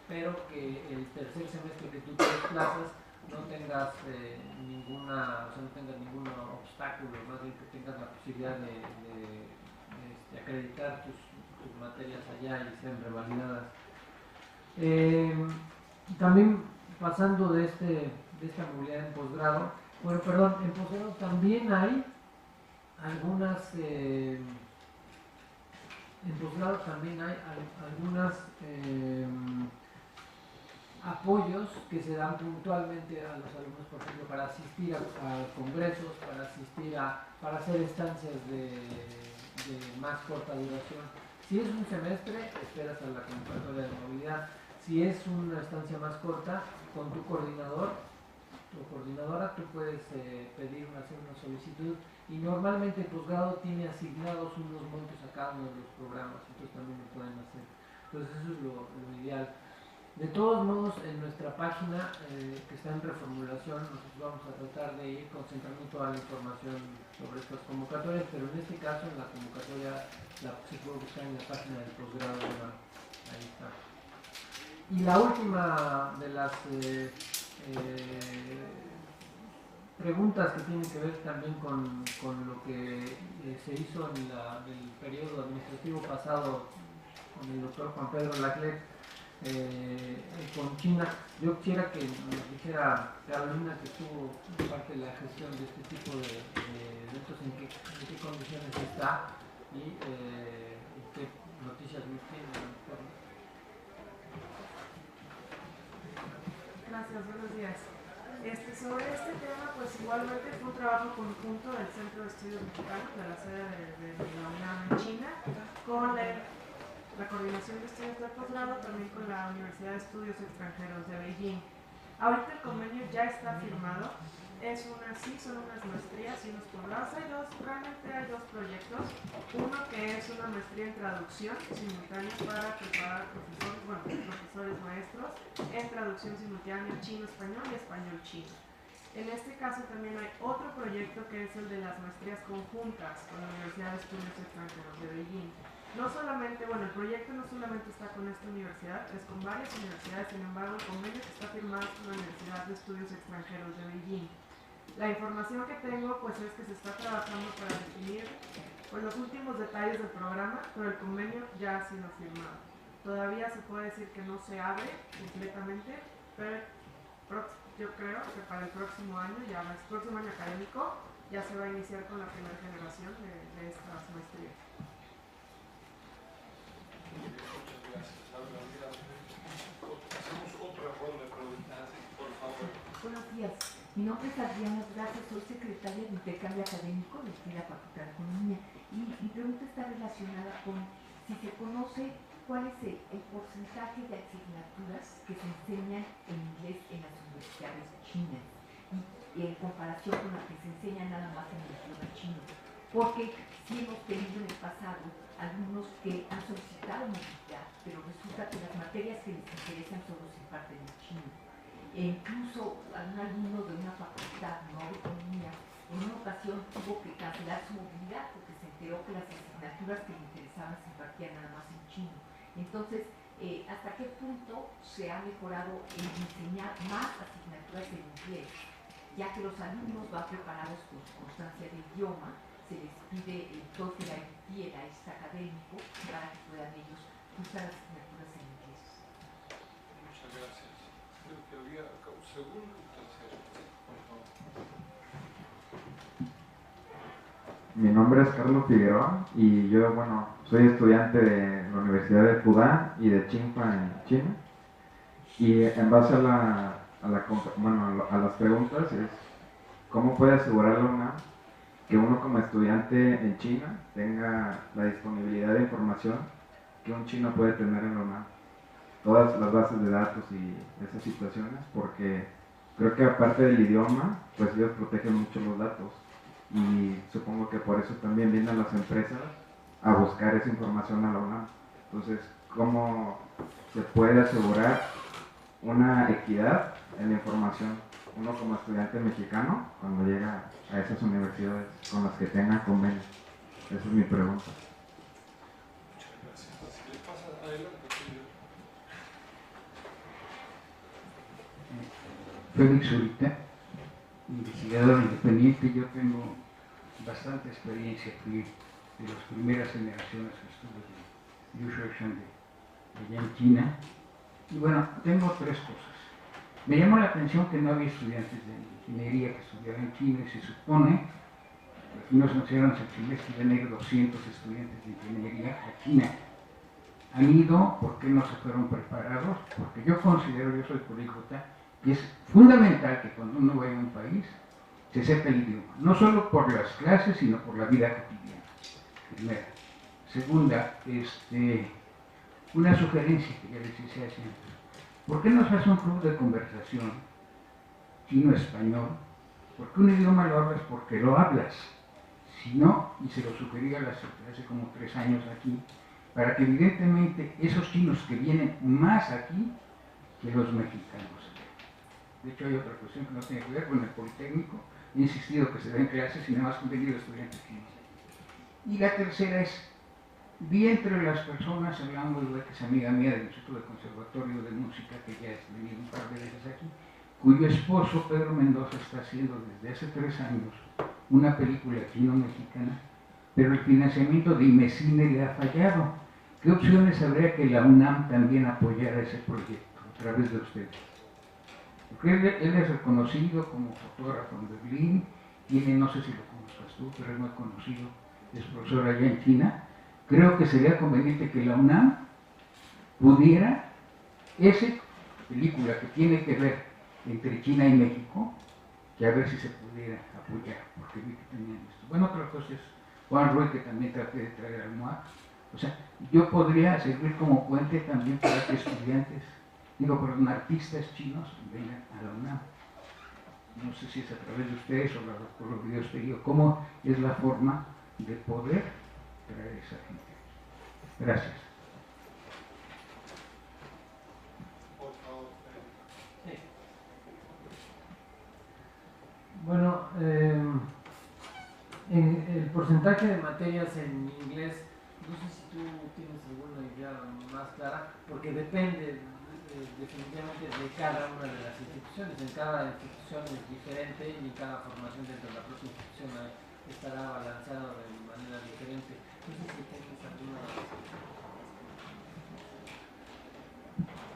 pero que el tercer semestre que tú te desplazas no tengas ninguna, o sea, no tengas ningún obstáculo, más bien que tengas la posibilidad de acreditar tus materias allá y sean revalidadas. También pasando de esta movilidad en posgrado, bueno, perdón, en posgrado también hay algunas, en posgrado también hay algunas apoyos que se dan puntualmente a los alumnos, por ejemplo, para asistir a congresos, para hacer estancias de más corta duración. Si es un semestre, esperas a la convocatoria de movilidad. Si es una estancia más corta, con tu coordinador o coordinadora, tú puedes hacer una solicitud, y normalmente el posgrado tiene asignados unos montos a cada uno de los programas, entonces también lo pueden hacer. Entonces eso es lo ideal. De todos modos, en nuestra página, que está en reformulación, nosotros vamos a tratar de ir concentrando toda la información sobre estas convocatorias, pero en este caso, en la convocatoria se puede buscar en la página del posgrado. Ahí está. Y la última de las preguntas que tienen que ver también con lo que se hizo en el periodo administrativo pasado con el doctor Juan Pedro Laclet, con China. Yo quisiera que nos dijera Carolina, que estuvo parte de la gestión de este tipo de eventos, en qué condiciones está y qué noticias nos tiene. Gracias, buenos días. Sobre este tema, pues igualmente fue un trabajo conjunto del Centro de Estudios Mexicanos de la sede de la UNAM en China, con la Coordinación de Estudios de Posgrado, también con la Universidad de Estudios Extranjeros de Beijing. Ahorita el convenio ya está firmado, son unas maestrías y unos posgrados. Realmente hay dos proyectos, uno que es una maestría en traducción simultánea para preparar profesores maestros en traducción simultánea chino-español y español-chino. En este caso también hay otro proyecto que es el de las maestrías conjuntas con la Universidad de Estudios Extranjeros de Beijing. El proyecto no solamente está con esta universidad, es con varias universidades. Sin embargo, el convenio que está firmado es con la Universidad de Estudios Extranjeros de Beijing. La información que tengo pues es que se está trabajando para definir los últimos detalles del programa, pero el convenio ya ha sido firmado. Todavía se puede decir que no se abre completamente, pero yo creo que para el próximo año, el próximo año académico, ya se va a iniciar con la primera generación de estas maestrías. Muchas gracias. Hacemos otra ronda de preguntas, por favor. Buenos días. Mi nombre es Adriana Gracias, soy secretaria de Intercambio Académico de la Facultad de Economía. Y mi pregunta está relacionada con si se conoce cuál es el porcentaje de asignaturas que se enseñan en inglés en las universidades chinas y en comparación con las que se enseñan nada más en el idioma chino. Porque sí hemos tenido en el pasado algunos que han solicitado movilidad, pero resulta que las materias que les interesan solo se imparten en chino. E incluso algún alumno de una facultad, no de economía, en una ocasión tuvo que cancelar su movilidad porque se enteró que las asignaturas que le interesaban se impartían nada más en chino. Entonces, ¿hasta qué punto se ha mejorado el enseñar más asignaturas en inglés? Ya que los alumnos van preparados con su constancia de idioma, se les pide el TOEFL IELTS, el AIST académico, para que puedan ellos usar asignaturas en inglés. Muchas gracias. Creo que había acá un segundo y un tercero. Por favor. Mi nombre es Carlos Figueroa y yo, bueno, soy estudiante de la Universidad de Fudan y de Tsinghua en China. Y en base a las preguntas es ¿cómo puede asegurar la UNAM que uno como estudiante en China tenga la disponibilidad de información que un chino puede tener en la UNAM? Todas las bases de datos y esas situaciones, porque creo que aparte del idioma, pues ellos protegen mucho los datos y supongo que por eso también vienen las empresas a buscar esa información a la UNAM. Entonces, ¿cómo se puede asegurar una equidad en la información uno como estudiante mexicano cuando llega a esas universidades con las que tenga convenio? Esa es mi pregunta. Muchas gracias. Si le pasa adelante, Félix Zurita, investigador independiente. Yo tengo bastante experiencia aquí de las primeras generaciones que estuve de Liu Shuoxiang de allá en China. Y bueno, tengo tres cosas. Me llamó la atención que no había estudiantes de ingeniería que estudiaran en China y se supone, aquí nos anunciaron el trimestre de enero 200 estudiantes de ingeniería a China. Han ido, ¿por qué no se fueron preparados? Porque yo considero, yo soy políglota, que es fundamental que cuando uno vaya a un país se sepa el idioma, no solo por las clases, sino por la vida cotidiana. Primera. Segunda, una sugerencia que ya les hice hace antes. ¿Por qué no se hace un club de conversación chino-español? Porque un idioma lo hablas porque lo hablas. Si no, y se lo sugería hace como 3 años aquí, para que evidentemente esos chinos que vienen más aquí que los mexicanos. De hecho, hay otra cuestión que no tiene que ver con el Politécnico. He insistido que se den clases y nada más han venido estudiantes chinos. Y la tercera es, vi entre las personas, hablando de que es amiga mía del Instituto de Conservatorio de Música, que ya ha venido un par de veces aquí, cuyo esposo, Pedro Mendoza, está haciendo desde hace 3 años una película chino-mexicana, pero el financiamiento de IMECINE le ha fallado. ¿Qué opciones habría que la UNAM también apoyara ese proyecto a través de ustedes? Porque él es reconocido como fotógrafo en Berlín, tiene, no sé si lo conozcas tú, pero es muy conocido, es profesor allá en China. Creo que sería conveniente que la UNAM pudiera, esa película que tiene que ver entre China y México, que a ver si se pudiera apoyar, porque vi que tenían esto. Bueno, otra cosa es Juan Ruy, que también traté de traer al MUAC. O sea, yo podría servir como puente también para que estudiantes, artistas chinos vengan a la UNAM. No sé si es a través de ustedes o por los videos que digo, cómo es la forma de poder traer a esa gente. Gracias. por favor. Sí. Bueno, en el porcentaje de materias en inglés, no sé si tú tienes alguna idea más clara, porque depende definitivamente de cada una de las instituciones. En cada institución es diferente y cada formación dentro de la propia institución estará balanceada de manera diferente. No sé si tienes alguna.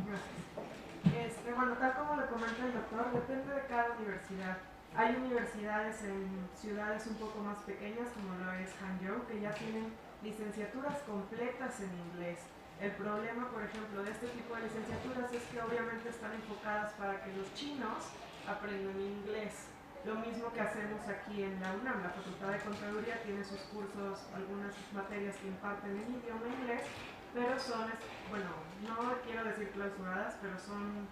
Gracias. Bueno, tal como le comenta el doctor, depende de cada universidad. Hay universidades en ciudades un poco más pequeñas, como lo es Hangzhou, que ya tienen licenciaturas completas en inglés. El problema, por ejemplo, de este tipo de licenciaturas es que obviamente están enfocadas para que los chinos aprendan inglés. Lo mismo que hacemos aquí en la UNAM, la Facultad de Contaduría tiene sus cursos, algunas materias que imparten en idioma inglés, pero son, bueno, no quiero decir clausuradas, pero son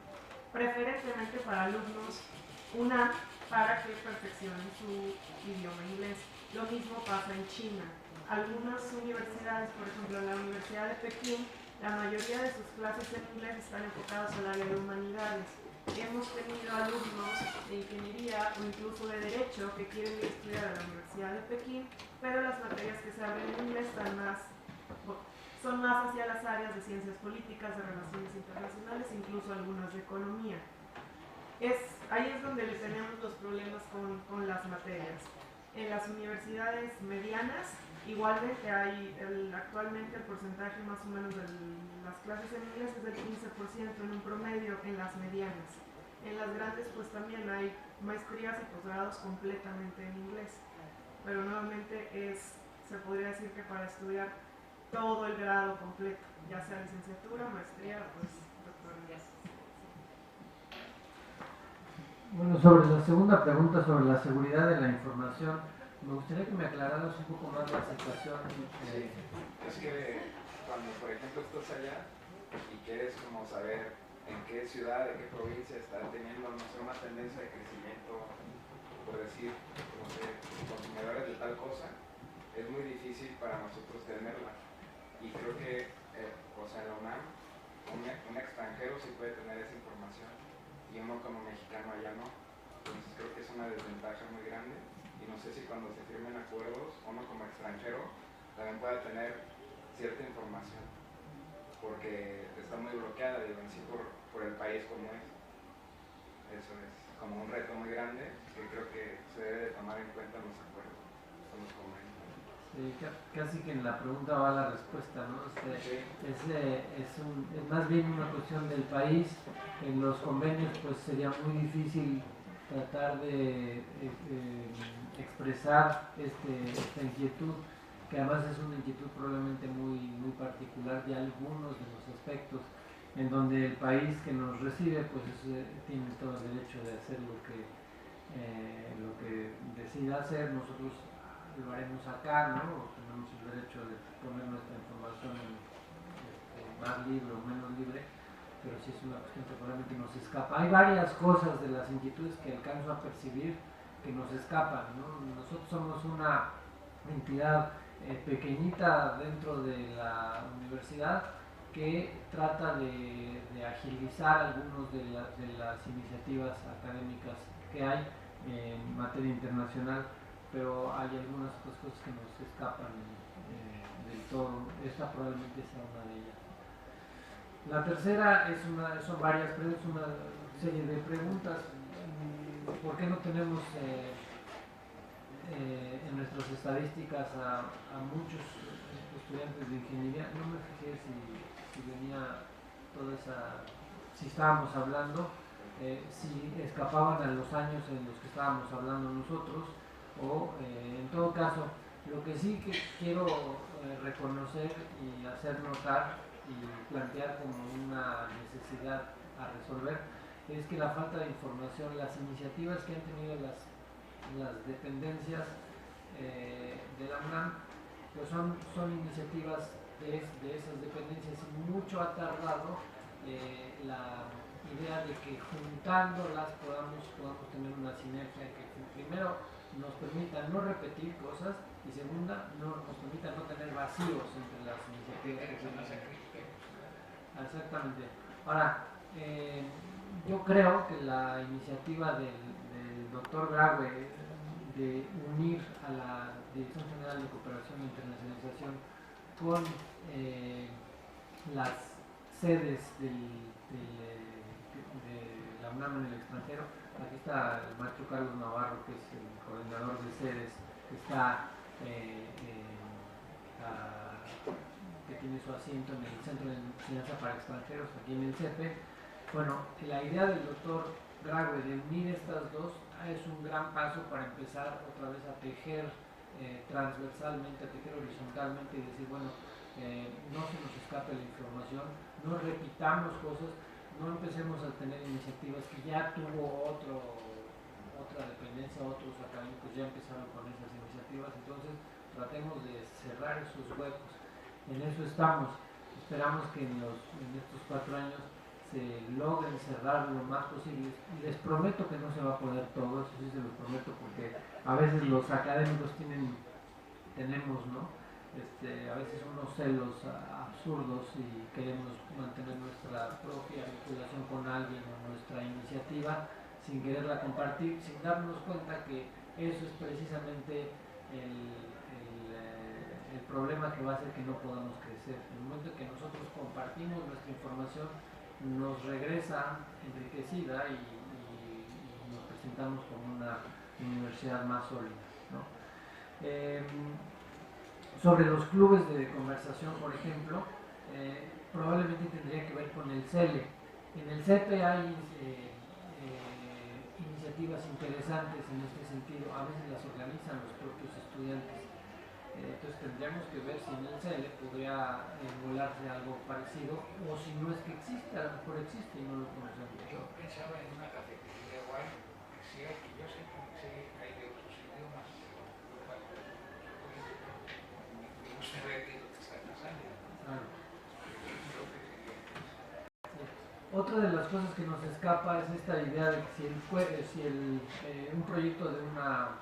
preferentemente para alumnos UNAM para que perfeccionen su idioma inglés. Lo mismo pasa en China. Algunas universidades, por ejemplo la Universidad de Pekín, la mayoría de sus clases en inglés están enfocadas al área de humanidades. Hemos tenido alumnos de ingeniería o incluso de derecho que quieren ir a estudiar a la Universidad de Pekín, pero las materias que se abren en inglés están más son más hacia las áreas de ciencias políticas, de relaciones internacionales, incluso algunas de economía. Ahí es donde tenemos los problemas con las materias. En las universidades medianas, igualmente actualmente el porcentaje más o menos de las clases en inglés es del 15% en un promedio en las medianas. En las grandes pues también hay maestrías y posgrados completamente en inglés, pero nuevamente se podría decir que para estudiar todo el grado completo, ya sea licenciatura, maestría, pues doctorado. Bueno, sobre la segunda pregunta sobre la seguridad de la información, me gustaría que me aclararas un poco más la situación. Es que cuando, por ejemplo, estás allá y quieres como saber en qué ciudad, en qué provincia está teniendo, no sé, una tendencia de crecimiento, por decir, no sé, consumidores de tal cosa, es muy difícil para nosotros tenerla. Y creo que, o sea, en la UNAM, un extranjero sí puede tener esa información y uno como mexicano allá no. Entonces creo que es una desventaja muy grande y no sé si cuando se firmen acuerdos uno como extranjero también pueda tener cierta información, porque está muy bloqueada, digo, en sí por el país como es. Eso es como un reto muy grande que creo que se debe de tomar en cuenta en los acuerdos, en los convenios. Casi que en la pregunta va la respuesta, ¿no? Es más bien una cuestión del país. En los convenios pues sería muy difícil tratar de expresar esta inquietud, que además es una inquietud probablemente muy particular de algunos de los aspectos, en donde el país que nos recibe pues tiene todo el derecho de hacer lo que decida hacer. Nosotros lo haremos acá, ¿no? Tenemos el derecho de poner nuestra información más libre o menos libre, pero sí es una cuestión que probablemente nos escapa. Hay varias cosas de las inquietudes que alcanzo a percibir que nos escapan, ¿no? Nosotros somos una entidad pequeñita dentro de la universidad que trata de agilizar algunas de las iniciativas académicas que hay en materia internacional, pero hay algunas otras cosas que nos escapan del todo. Esta probablemente sea una de ellas. La tercera son varias preguntas, una serie de preguntas. ¿Por qué no tenemos en nuestras estadísticas a muchos estudiantes de ingeniería? No me fijé si venía toda esa, si estábamos hablando, si escapaban a los años en los que estábamos hablando nosotros, o en todo caso, lo que sí que quiero reconocer y hacer notar y plantear como una necesidad a resolver es que la falta de información, las iniciativas que han tenido las dependencias de la UNAM, pues son iniciativas de esas dependencias, y mucho ha tardado la idea de que juntándolas podamos tener una sinergia que primero nos permita no repetir cosas y segunda nos permita no tener vacíos entre las iniciativas que se hacen. Exactamente. Ahora, yo creo que la iniciativa del doctor Graue de unir a la Dirección General de Cooperación e Internacionalización con las sedes de la UNAM en el extranjero. Aquí está el maestro Carlos Navarro, que es el coordinador de sedes, que que tiene su asiento en el Centro de Enseñanza para Extranjeros, aquí en el CEPE. Bueno, la idea del doctor Graue de unir estas dos es un gran paso para empezar otra vez a tejer transversalmente, a tejer horizontalmente y decir, bueno, no se nos escape la información, no repitamos cosas, no empecemos a tener iniciativas que ya tuvo otra dependencia, otros académicos ya empezaron con esas iniciativas. Entonces tratemos de cerrar esos huecos. En eso estamos. Esperamos que en estos 4 años se logren cerrar lo más posible. Y les prometo que no se va a poder todo, eso sí se los prometo, porque a veces los académicos tenemos, ¿no? A veces unos celos absurdos y queremos mantener nuestra propia vinculación con alguien o nuestra iniciativa sin quererla compartir, sin darnos cuenta que eso es precisamente el problema que va a hacer que no podamos crecer. En el momento en que nosotros compartimos nuestra información, nos regresa enriquecida y nos presentamos como una universidad más sólida, ¿no? Sobre los clubes de conversación, por ejemplo, probablemente tendría que ver con el CELE. En el CEPE hay iniciativas interesantes en este sentido, a veces las organizan los propios estudiantes. Entonces tendríamos que ver si en el CELE podría volarse algo parecido, o si no es que existe, a lo mejor existe y no lo conocemos. Yo pensaba en una cafetería igual, decía que yo sé que hay de otros idiomas, me gusta ver qué es lo que está pasando. Claro. Otra de las cosas que nos escapa es esta idea de que si un proyecto de una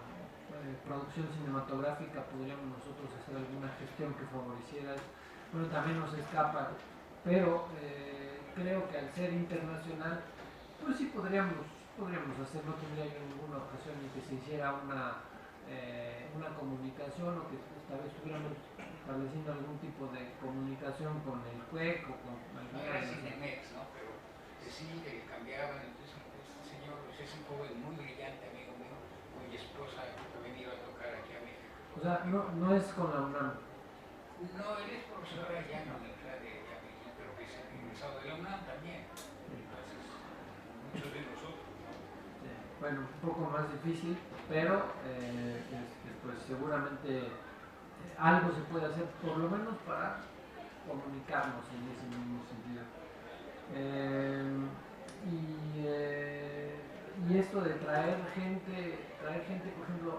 producción cinematográfica podríamos nosotros hacer alguna gestión que favoreciera eso. Bueno, también nos escapa, pero creo que al ser internacional, pues sí podríamos hacerlo. No tendría yo ninguna ocasión en que se hiciera una comunicación, o que estuviéramos estableciendo algún tipo de comunicación con el CUEC o con alguna de las Cinemex, ¿no? Pero sí que cambiaban. Entonces este señor es un joven muy brillante, amigo mío, cuya esposa también iba a tocar aquí a México. O sea, no es con la UNAM. No, él es profesor allá en la Universidad de México, pero que es egresado de la UNAM también. Entonces, muchos de nosotros, ¿no? Bueno, un poco más difícil, pero pues seguramente algo se puede hacer, por lo menos para comunicarnos en ese mismo sentido. Y esto de traer gente, por ejemplo,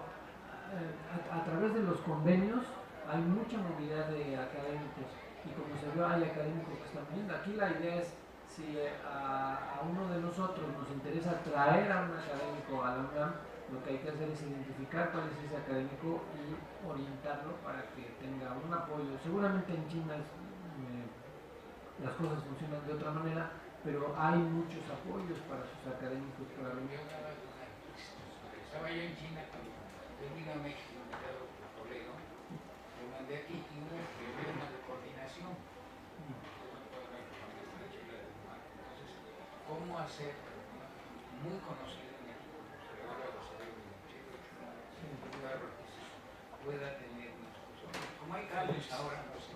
a través de los convenios hay mucha movilidad de académicos, y como se vio, hay académicos que están viendo. Aquí la idea es, si a uno de nosotros nos interesa traer a un académico a la UNAM, lo que hay que hacer es identificar cuál es ese académico y orientarlo para que tenga un apoyo. Seguramente en China las cosas funcionan de otra manera, pero hay muchos apoyos para sus académicos para venir. Estaba yo en China cuando vine a México, invitado por Toledo, lo mandé aquí y hubo problemas de coordinación. Entonces, ¿cómo hacer muy conocido en México, pero ahora lo sabemos en un lugar que pueda tener una discusión? Como hay cambios ahora, no sé.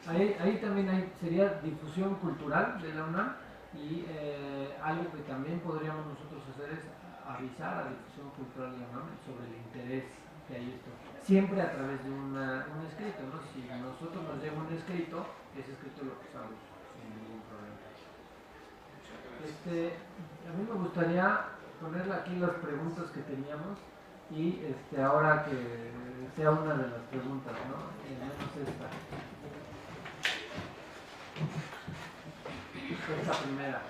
Ahí también sería difusión cultural de la UNAM, y algo que también podríamos nosotros hacer es avisar a la difusión cultural de la UNAM sobre el interés que hay esto, siempre a través de un escrito, ¿no? Si a nosotros nos llega un escrito, ese escrito lo usamos sin ningún problema. A mí me gustaría ponerle aquí las preguntas que teníamos, y ahora que sea una de las preguntas, ¿no? Menos esta. Esta primera.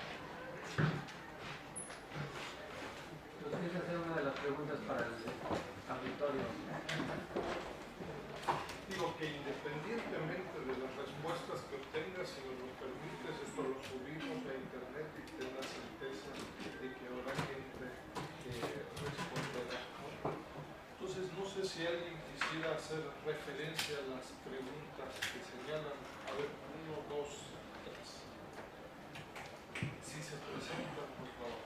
Entonces, esa es una de las preguntas para el auditorio. Digo que independientemente de las respuestas que obtengas, si nos lo permites, esto lo subimos a internet y ten la certeza de que habrá gente que responderá, ¿no? Entonces, no sé si alguien quisiera hacer referencia a las preguntas que señalan. A ver, 1, 2, 3. Si se presentan, por favor.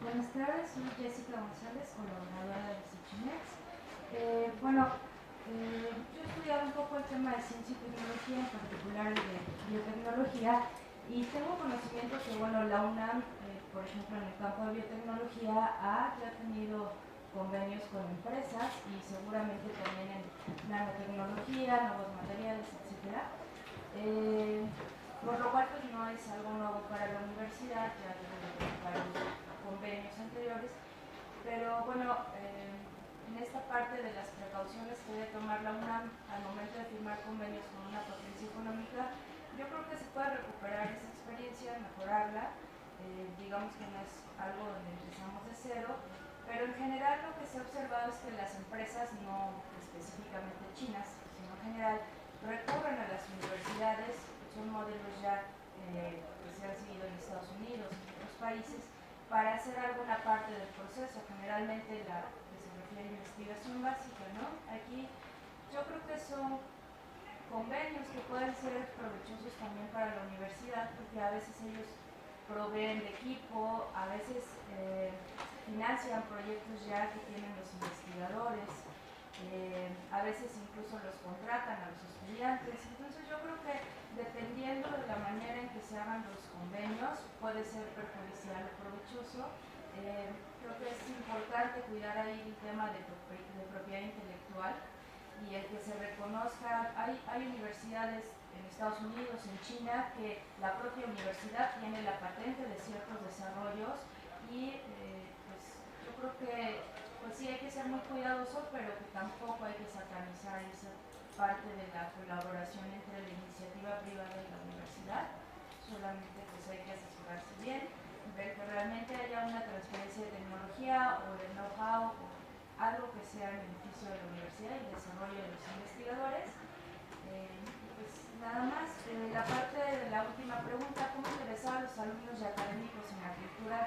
Buenas tardes, soy Jessica González, colaboradora de Cinemex. Yo he estudiado un poco el tema de ciencia y tecnología, en particular de biotecnología, y tengo conocimiento que, la UNAM, por ejemplo, en el campo de biotecnología, ha ya tenido convenios con empresas, y seguramente también en nanotecnología, nuevos materiales, etc. Por lo cual, pues, no es algo nuevo para la universidad, ya tenemos varios convenios anteriores, pero en esta parte de las precauciones que debe tomar la UNAM al momento de firmar convenios con una potencia económica, yo creo que se puede recuperar esa experiencia, mejorarla. Digamos que no es algo donde empezamos de cero, pero en general lo que se ha observado es que las empresas, no específicamente chinas, sino en general, recurren a las universidades. Son modelos ya que se han seguido en Estados Unidos y en otros países para hacer alguna parte del proceso. Generalmente la que se tecnología de investigación básica, ¿no? Aquí yo creo que son convenios que pueden ser provechosos también para la universidad, porque a veces ellos proveen de equipo, a veces financian proyectos ya que tienen los investigadores, a veces incluso los contratan a los estudiantes. Entonces yo creo que dependiendo de la manera en que se hagan los convenios puede ser perjudicial o provechoso. Creo que es importante cuidar ahí el tema de propiedad intelectual y el que se reconozca. Hay universidades en Estados Unidos, en China, que la propia universidad tiene la patente de ciertos desarrollos y pues yo creo que pues sí hay que ser muy cuidadoso, pero que tampoco hay que satanizar esa parte de la colaboración entre la iniciativa privada y la universidad. Solamente pues hay que asesorarse bien, ver que realmente haya una transferencia de tecnología o de know-how o algo que sea en beneficio de la universidad y el desarrollo de los investigadores. Pues nada más, la parte de la última pregunta, ¿cómo interesar a los alumnos y académicos en la cultura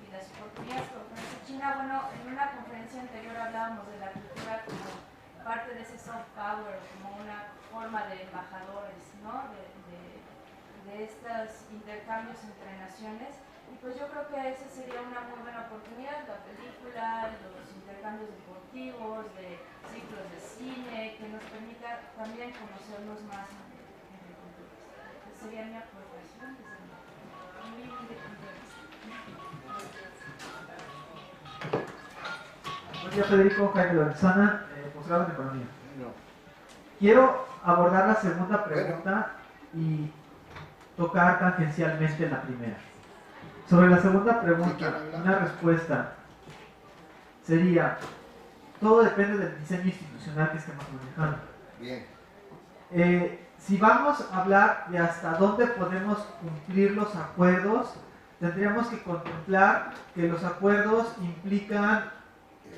y las oportunidades que ofrece China? Bueno, en una conferencia anterior hablábamos de la cultura como parte de ese soft power, como una forma de embajadores, ¿no? de estos intercambios entre naciones. Y pues yo creo que esa sería una muy buena oportunidad, la película, los intercambios deportivos, de ciclos de cine, que nos permita también conocernos más entre culturas. Esa sería mi aportación desde mi punto de vista. Buen día, Federico Jaime Lorenzana, posgrado en Economía. Quiero abordar la segunda pregunta y tocar tangencialmente la primera. Sobre la segunda pregunta, una respuesta sería, todo depende del diseño institucional que estemos manejando. Bien. Si vamos a hablar de hasta dónde podemos cumplir los acuerdos, tendríamos que contemplar que los acuerdos implican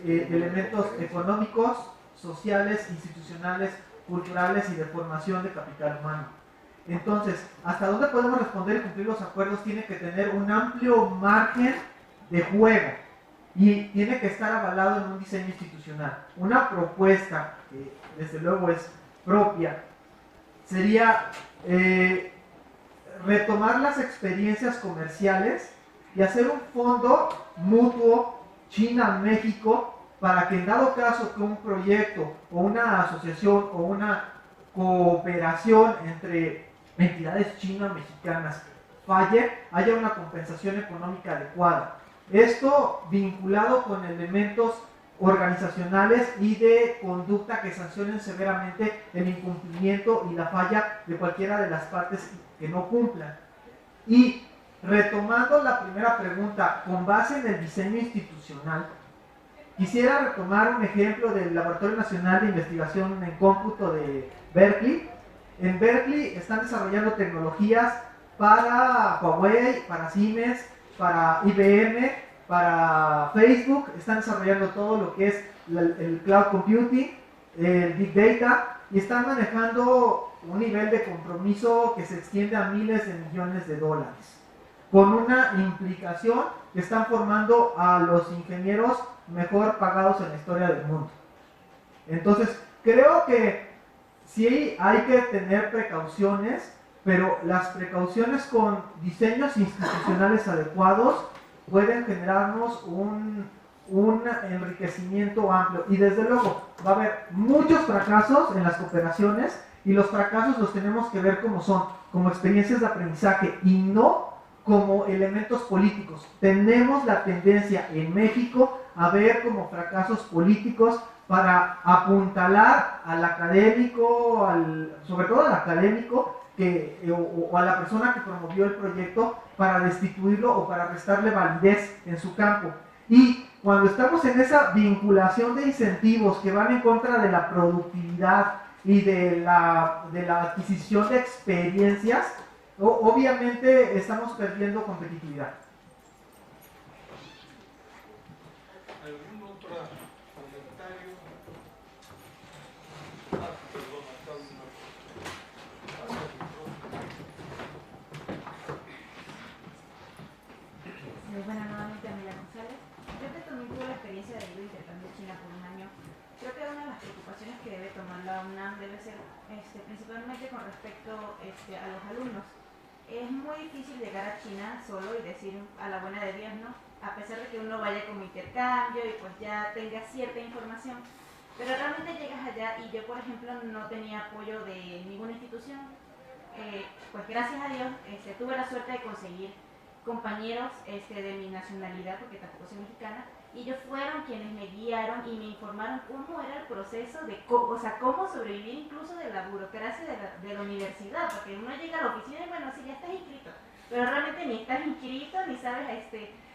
elementos económicos, sociales, institucionales, culturales y de formación de capital humano. Entonces, hasta dónde podemos responder y cumplir los acuerdos tiene que tener un amplio margen de juego y tiene que estar avalado en un diseño institucional. Una propuesta que desde luego es propia sería retomar las experiencias comerciales y hacer un fondo mutuo China-México para que en dado caso que un proyecto o una asociación o una cooperación entre entidades chino-mexicanas falle, haya una compensación económica adecuada. Esto vinculado con elementos organizacionales y de conducta que sancionen severamente el incumplimiento y la falla de cualquiera de las partes que no cumplan. Y retomando la primera pregunta, con base en el diseño institucional, quisiera retomar un ejemplo del Laboratorio Nacional de Investigación en Cómputo de Berkeley. En Berkeley están desarrollando tecnologías para Huawei, para Siemens, para IBM, para Facebook. Están desarrollando todo lo que es el cloud computing, el big data, y están manejando un nivel de compromiso que se extiende a miles de millones de dólares, con una implicación que están formando a los ingenieros mejor pagados en la historia del mundo. Entonces, creo que sí hay que tener precauciones, pero las precauciones con diseños institucionales adecuados pueden generarnos un enriquecimiento amplio. Y desde luego va a haber muchos fracasos en las cooperaciones, y los fracasos los tenemos que ver como son, como experiencias de aprendizaje y no como elementos políticos. Tenemos la tendencia en México a ver como fracasos políticos para apuntalar al académico, sobre todo al académico o a la persona que promovió el proyecto, para destituirlo o para restarle validez en su campo. Y cuando estamos en esa vinculación de incentivos que van en contra de la productividad y de la adquisición de experiencias, obviamente estamos perdiendo competitividad. ¿Algún otro comentario? Perdón, acá Bueno, nuevamente Amelia González. Yo te también tuve la experiencia de ir a intercambio China por que debe tomar la UNAM debe ser principalmente con respecto a los alumnos. Es muy difícil llegar a China solo y decir a la buena de Dios, ¿no? A pesar de que uno vaya como intercambio y pues ya tenga cierta información, pero realmente llegas allá y yo, por ejemplo, no tenía apoyo de ninguna institución. Pues gracias a Dios tuve la suerte de conseguir compañeros de mi nacionalidad, porque tampoco soy mexicana, y ellos fueron quienes me guiaron y me informaron cómo era el proceso de cómo sobrevivir incluso de la burocracia de la universidad, porque uno llega a la oficina y bueno, sí, ya estás inscrito, pero realmente ni estás inscrito, ni sabes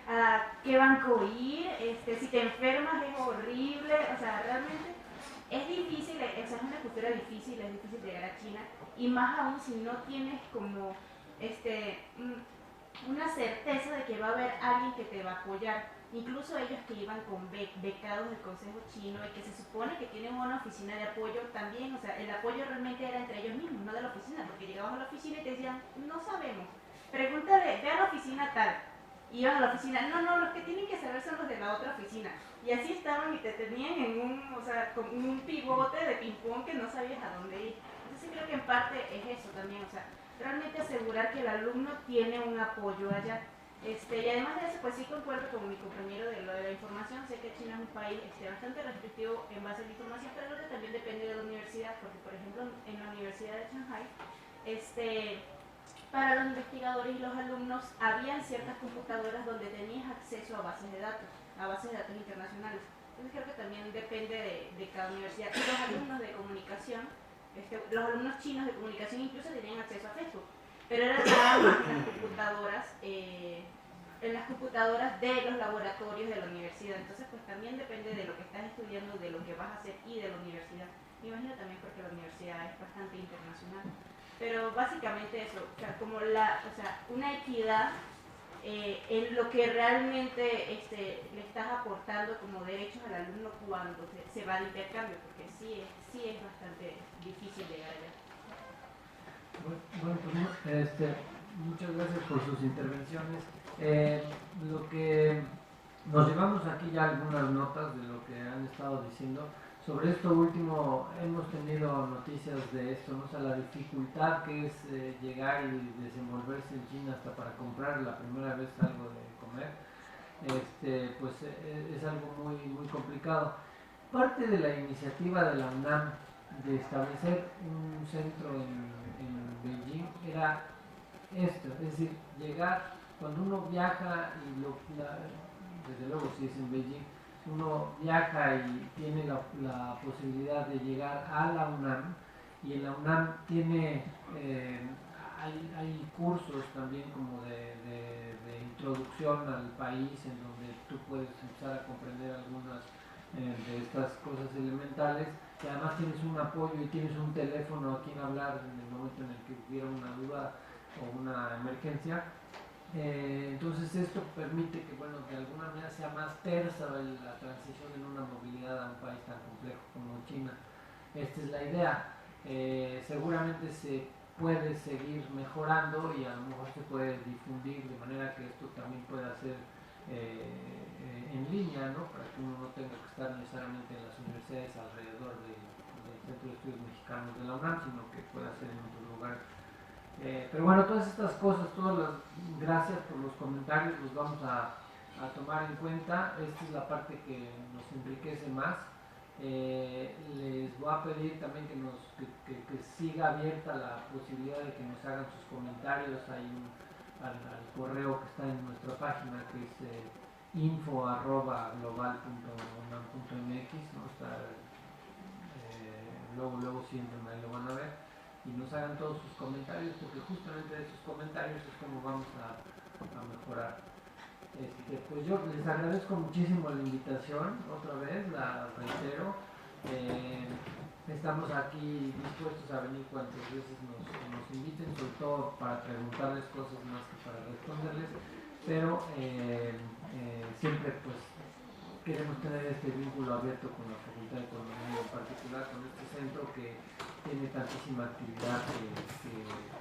a qué banco ir, si te enfermas es horrible, o sea, realmente es difícil, es una cultura difícil, es difícil llegar a China, y más aún si no tienes como una certeza de que va a haber alguien que te va a apoyar. Incluso ellos que iban con becados del Consejo Chino y que se supone que tienen una oficina de apoyo también, o sea, el apoyo realmente era entre ellos mismos, no de la oficina, porque llegabas a la oficina y te decían, no sabemos, pregúntale, ve a la oficina tal. Y iban a la oficina, no, los que tienen que saber son los de la otra oficina. Y así estaban y te tenían con un pivote de ping-pong que no sabías a dónde ir. Entonces creo que en parte es eso también, o sea, realmente asegurar que el alumno tiene un apoyo allá. Y además de eso, pues sí concuerdo con mi compañero de lo de la información. Sé que China es un país bastante restrictivo en base a la información, pero creo que también depende de la universidad, porque por ejemplo en la Universidad de Shanghai, para los investigadores y los alumnos habían ciertas computadoras donde tenías acceso a bases de datos internacionales. Entonces creo que también depende de cada universidad. Y los alumnos de comunicación, los alumnos chinos de comunicación incluso tenían acceso a Facebook, pero eran nada más en las computadoras de los laboratorios de la universidad. Entonces pues también depende de lo que estás estudiando, de lo que vas a hacer y de la universidad. Me imagino también porque la universidad es bastante internacional. Pero básicamente eso, o sea, como una equidad en lo que realmente le estás aportando como derechos al alumno cuando se va de intercambio, porque sí es bastante difícil llegar allá. Bueno, pues, muchas gracias por sus intervenciones. Lo que nos llevamos aquí ya algunas notas de lo que han estado diciendo. Sobre esto último, hemos tenido noticias de esto, ¿no? O sea, la dificultad que es llegar y desenvolverse en China hasta para comprar la primera vez algo de comer, pues es algo muy, muy complicado. Parte de la iniciativa de la UNAM de establecer un centro en Beijing era esto, es decir, llegar, cuando uno viaja, desde luego si es en Beijing, uno viaja y tiene la posibilidad de llegar a la UNAM, y en la UNAM hay cursos también como de introducción al país, en donde tú puedes empezar a comprender algunas de estas cosas elementales, que además tienes un apoyo y tienes un teléfono a quien hablar en el momento en el que hubiera una duda o una emergencia. Entonces esto permite que, bueno, de alguna manera sea más tersa la transición en una movilidad a un país tan complejo como China. Esta es la idea. Seguramente se puede seguir mejorando y a lo mejor se puede difundir de manera que esto también pueda ser en línea, ¿no? Para que uno no tenga que estar necesariamente en las universidades alrededor del Centro de Estudios Mexicanos de la UNAM, sino que pueda ser en otro lugar. Pero bueno, todas estas cosas, gracias por los comentarios, los vamos a tomar en cuenta. Esta es la parte que nos enriquece más. Les voy a pedir también que siga abierta la posibilidad de que nos hagan sus comentarios. Hay al correo que está en nuestra página, que es info@global.unam.mx, ¿no? Está, luego siempre ahí lo van a ver, y nos hagan todos sus comentarios, porque justamente de esos comentarios es como vamos a mejorar. Pues yo les agradezco muchísimo la invitación, otra vez la reitero. Estamos aquí dispuestos a venir cuantas veces nos inviten, sobre todo para preguntarles cosas más que para responderles, pero siempre pues queremos tener este vínculo abierto con la Facultad de Economía, en particular con este centro que tiene tantísima actividad que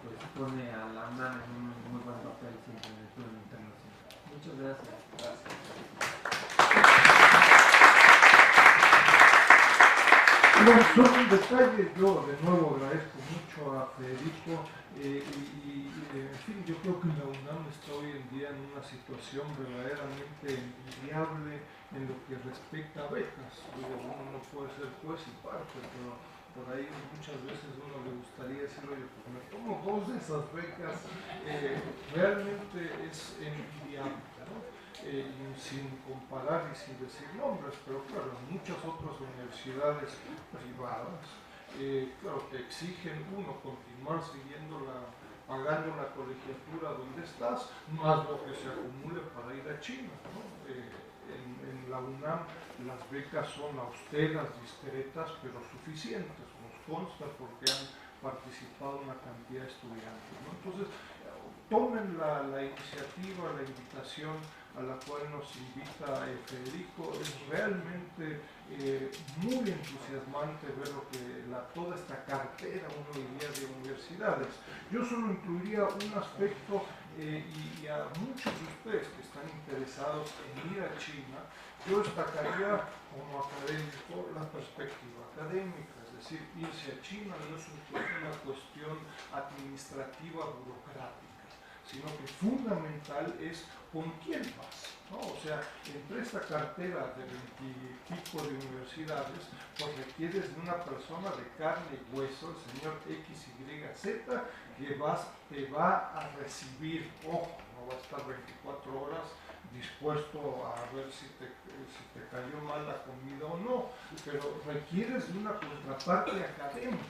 pues pone a la UNAM en un muy buen papel siempre en el plano internacional. Muchas gracias. Solo un detalle, yo de nuevo agradezco mucho a Federico en fin, yo creo que la UNAM está hoy en día en una situación verdaderamente envidiable en lo que respecta a becas. Uno no puede ser juez y parte, pero por ahí muchas veces uno le gustaría decir, oye, pues me tomo 2 de esas becas, realmente es envidiable, ¿no? Sin comparar y sin decir nombres, pero claro, muchas otras universidades privadas, claro, te exigen uno continuar pagando la colegiatura donde estás, más lo que se acumule para ir a China, ¿no? En la UNAM las becas son austeras, discretas, pero suficientes, nos consta porque han participado una cantidad de estudiantes, ¿no? Entonces, tomen la iniciativa, la invitación a la cual nos invita Federico. Es realmente muy entusiasmante ver toda esta cartera, uno diría, de universidades. Yo solo incluiría un aspecto y a muchos de ustedes que están interesados en ir a China, yo destacaría como académico la perspectiva académica, es decir, irse a China no es una cuestión administrativa burocrática, sino que fundamental es con quién vas, ¿no? O sea, entre esta cartera de 20 y pico de universidades, pues requieres de una persona de carne y hueso, el señor XYZ, que te va a recibir, ojo, no va a estar 24 horas dispuesto a ver si te cayó mal la comida o no, pero requieres de una contraparte académica.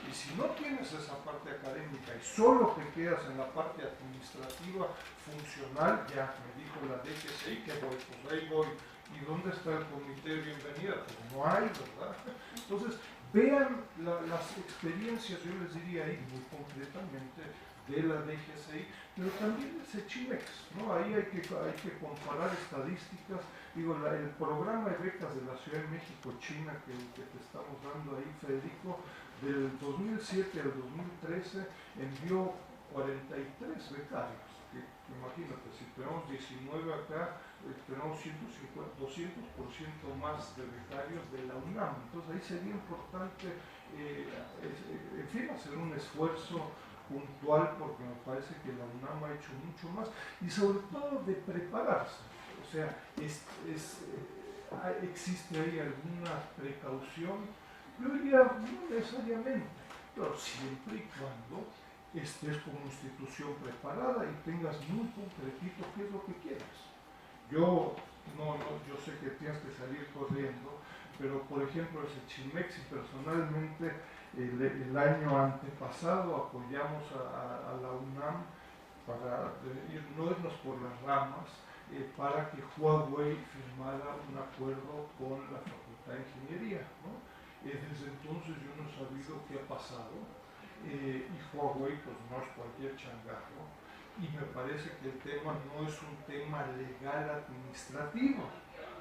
Y si no tienes esa parte académica y solo te quedas en la parte administrativa funcional, ya me dijo la DGCI que voy, pues ahí voy. ¿Y dónde está el comité de bienvenida? Pues no hay, ¿verdad? Entonces, vean las experiencias, yo les diría ahí muy concretamente, de la DGCI, pero también de Sechimex, ¿no? Ahí hay que comparar estadísticas. Digo, el programa de becas de la Ciudad de México, China, que te estamos dando ahí, Federico, del 2007 al 2013 envió 43 becarios. Imagínate, si tenemos 19 acá, tenemos 200% más de becarios de la UNAM. Entonces ahí sería importante, en fin, hacer un esfuerzo puntual, porque me parece que la UNAM ha hecho mucho más, y sobre todo de prepararse. O sea, existe ahí alguna precaución. Yo diría, no necesariamente, pero siempre y cuando estés como institución preparada y tengas muy concretito qué es lo que quieres. Yo sé que tienes que salir corriendo, pero por ejemplo el Sechimex y personalmente el año antepasado apoyamos a la UNAM para no irnos por las ramas, para que Huawei firmara un acuerdo con la Facultad de Ingeniería, ¿no? Desde entonces yo no he sabido qué ha pasado, y Huawei pues no es cualquier changarro, y me parece que el tema no es un tema legal administrativo,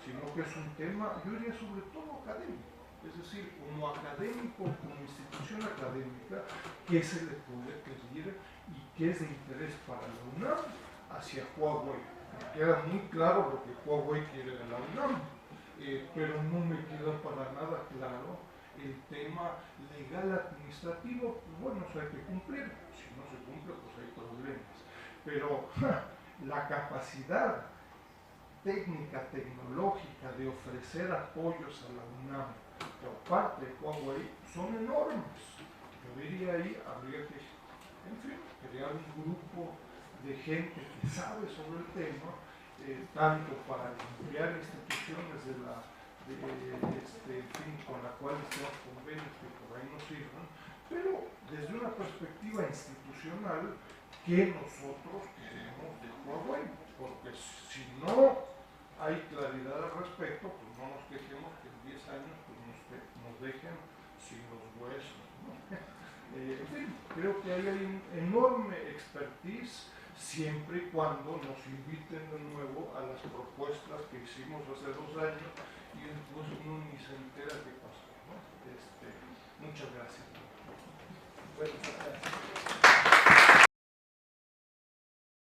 sino que es un tema, yo diría, sobre todo académico. Es decir, como académico, como institución académica, ¿qué se le puede pedir y qué es de interés para la UNAM hacia Huawei? Me queda muy claro lo que Huawei quiere de la UNAM, pero no me queda para nada claro el tema legal administrativo. Pues bueno, eso hay que cumplir, si no se cumple pues hay problemas, pero la capacidad técnica, tecnológica de ofrecer apoyos a la UNAM por parte de Huawei son enormes. Yo diría ahí, habría que, en fin, crear un grupo de gente que sabe sobre el tema, tanto para limpiar instituciones en fin, con la cual estemos convenios que por ahí nos sirvan, pero desde una perspectiva institucional que nosotros queremos de Huawei, porque si no hay claridad al respecto, pues no nos quejemos que en 10 años pues nos dejen sin los huesos, ¿no? En fin, creo que ahí hay un enorme expertise, siempre y cuando nos inviten de nuevo a las propuestas que hicimos hace 2 años y después uno ni se entera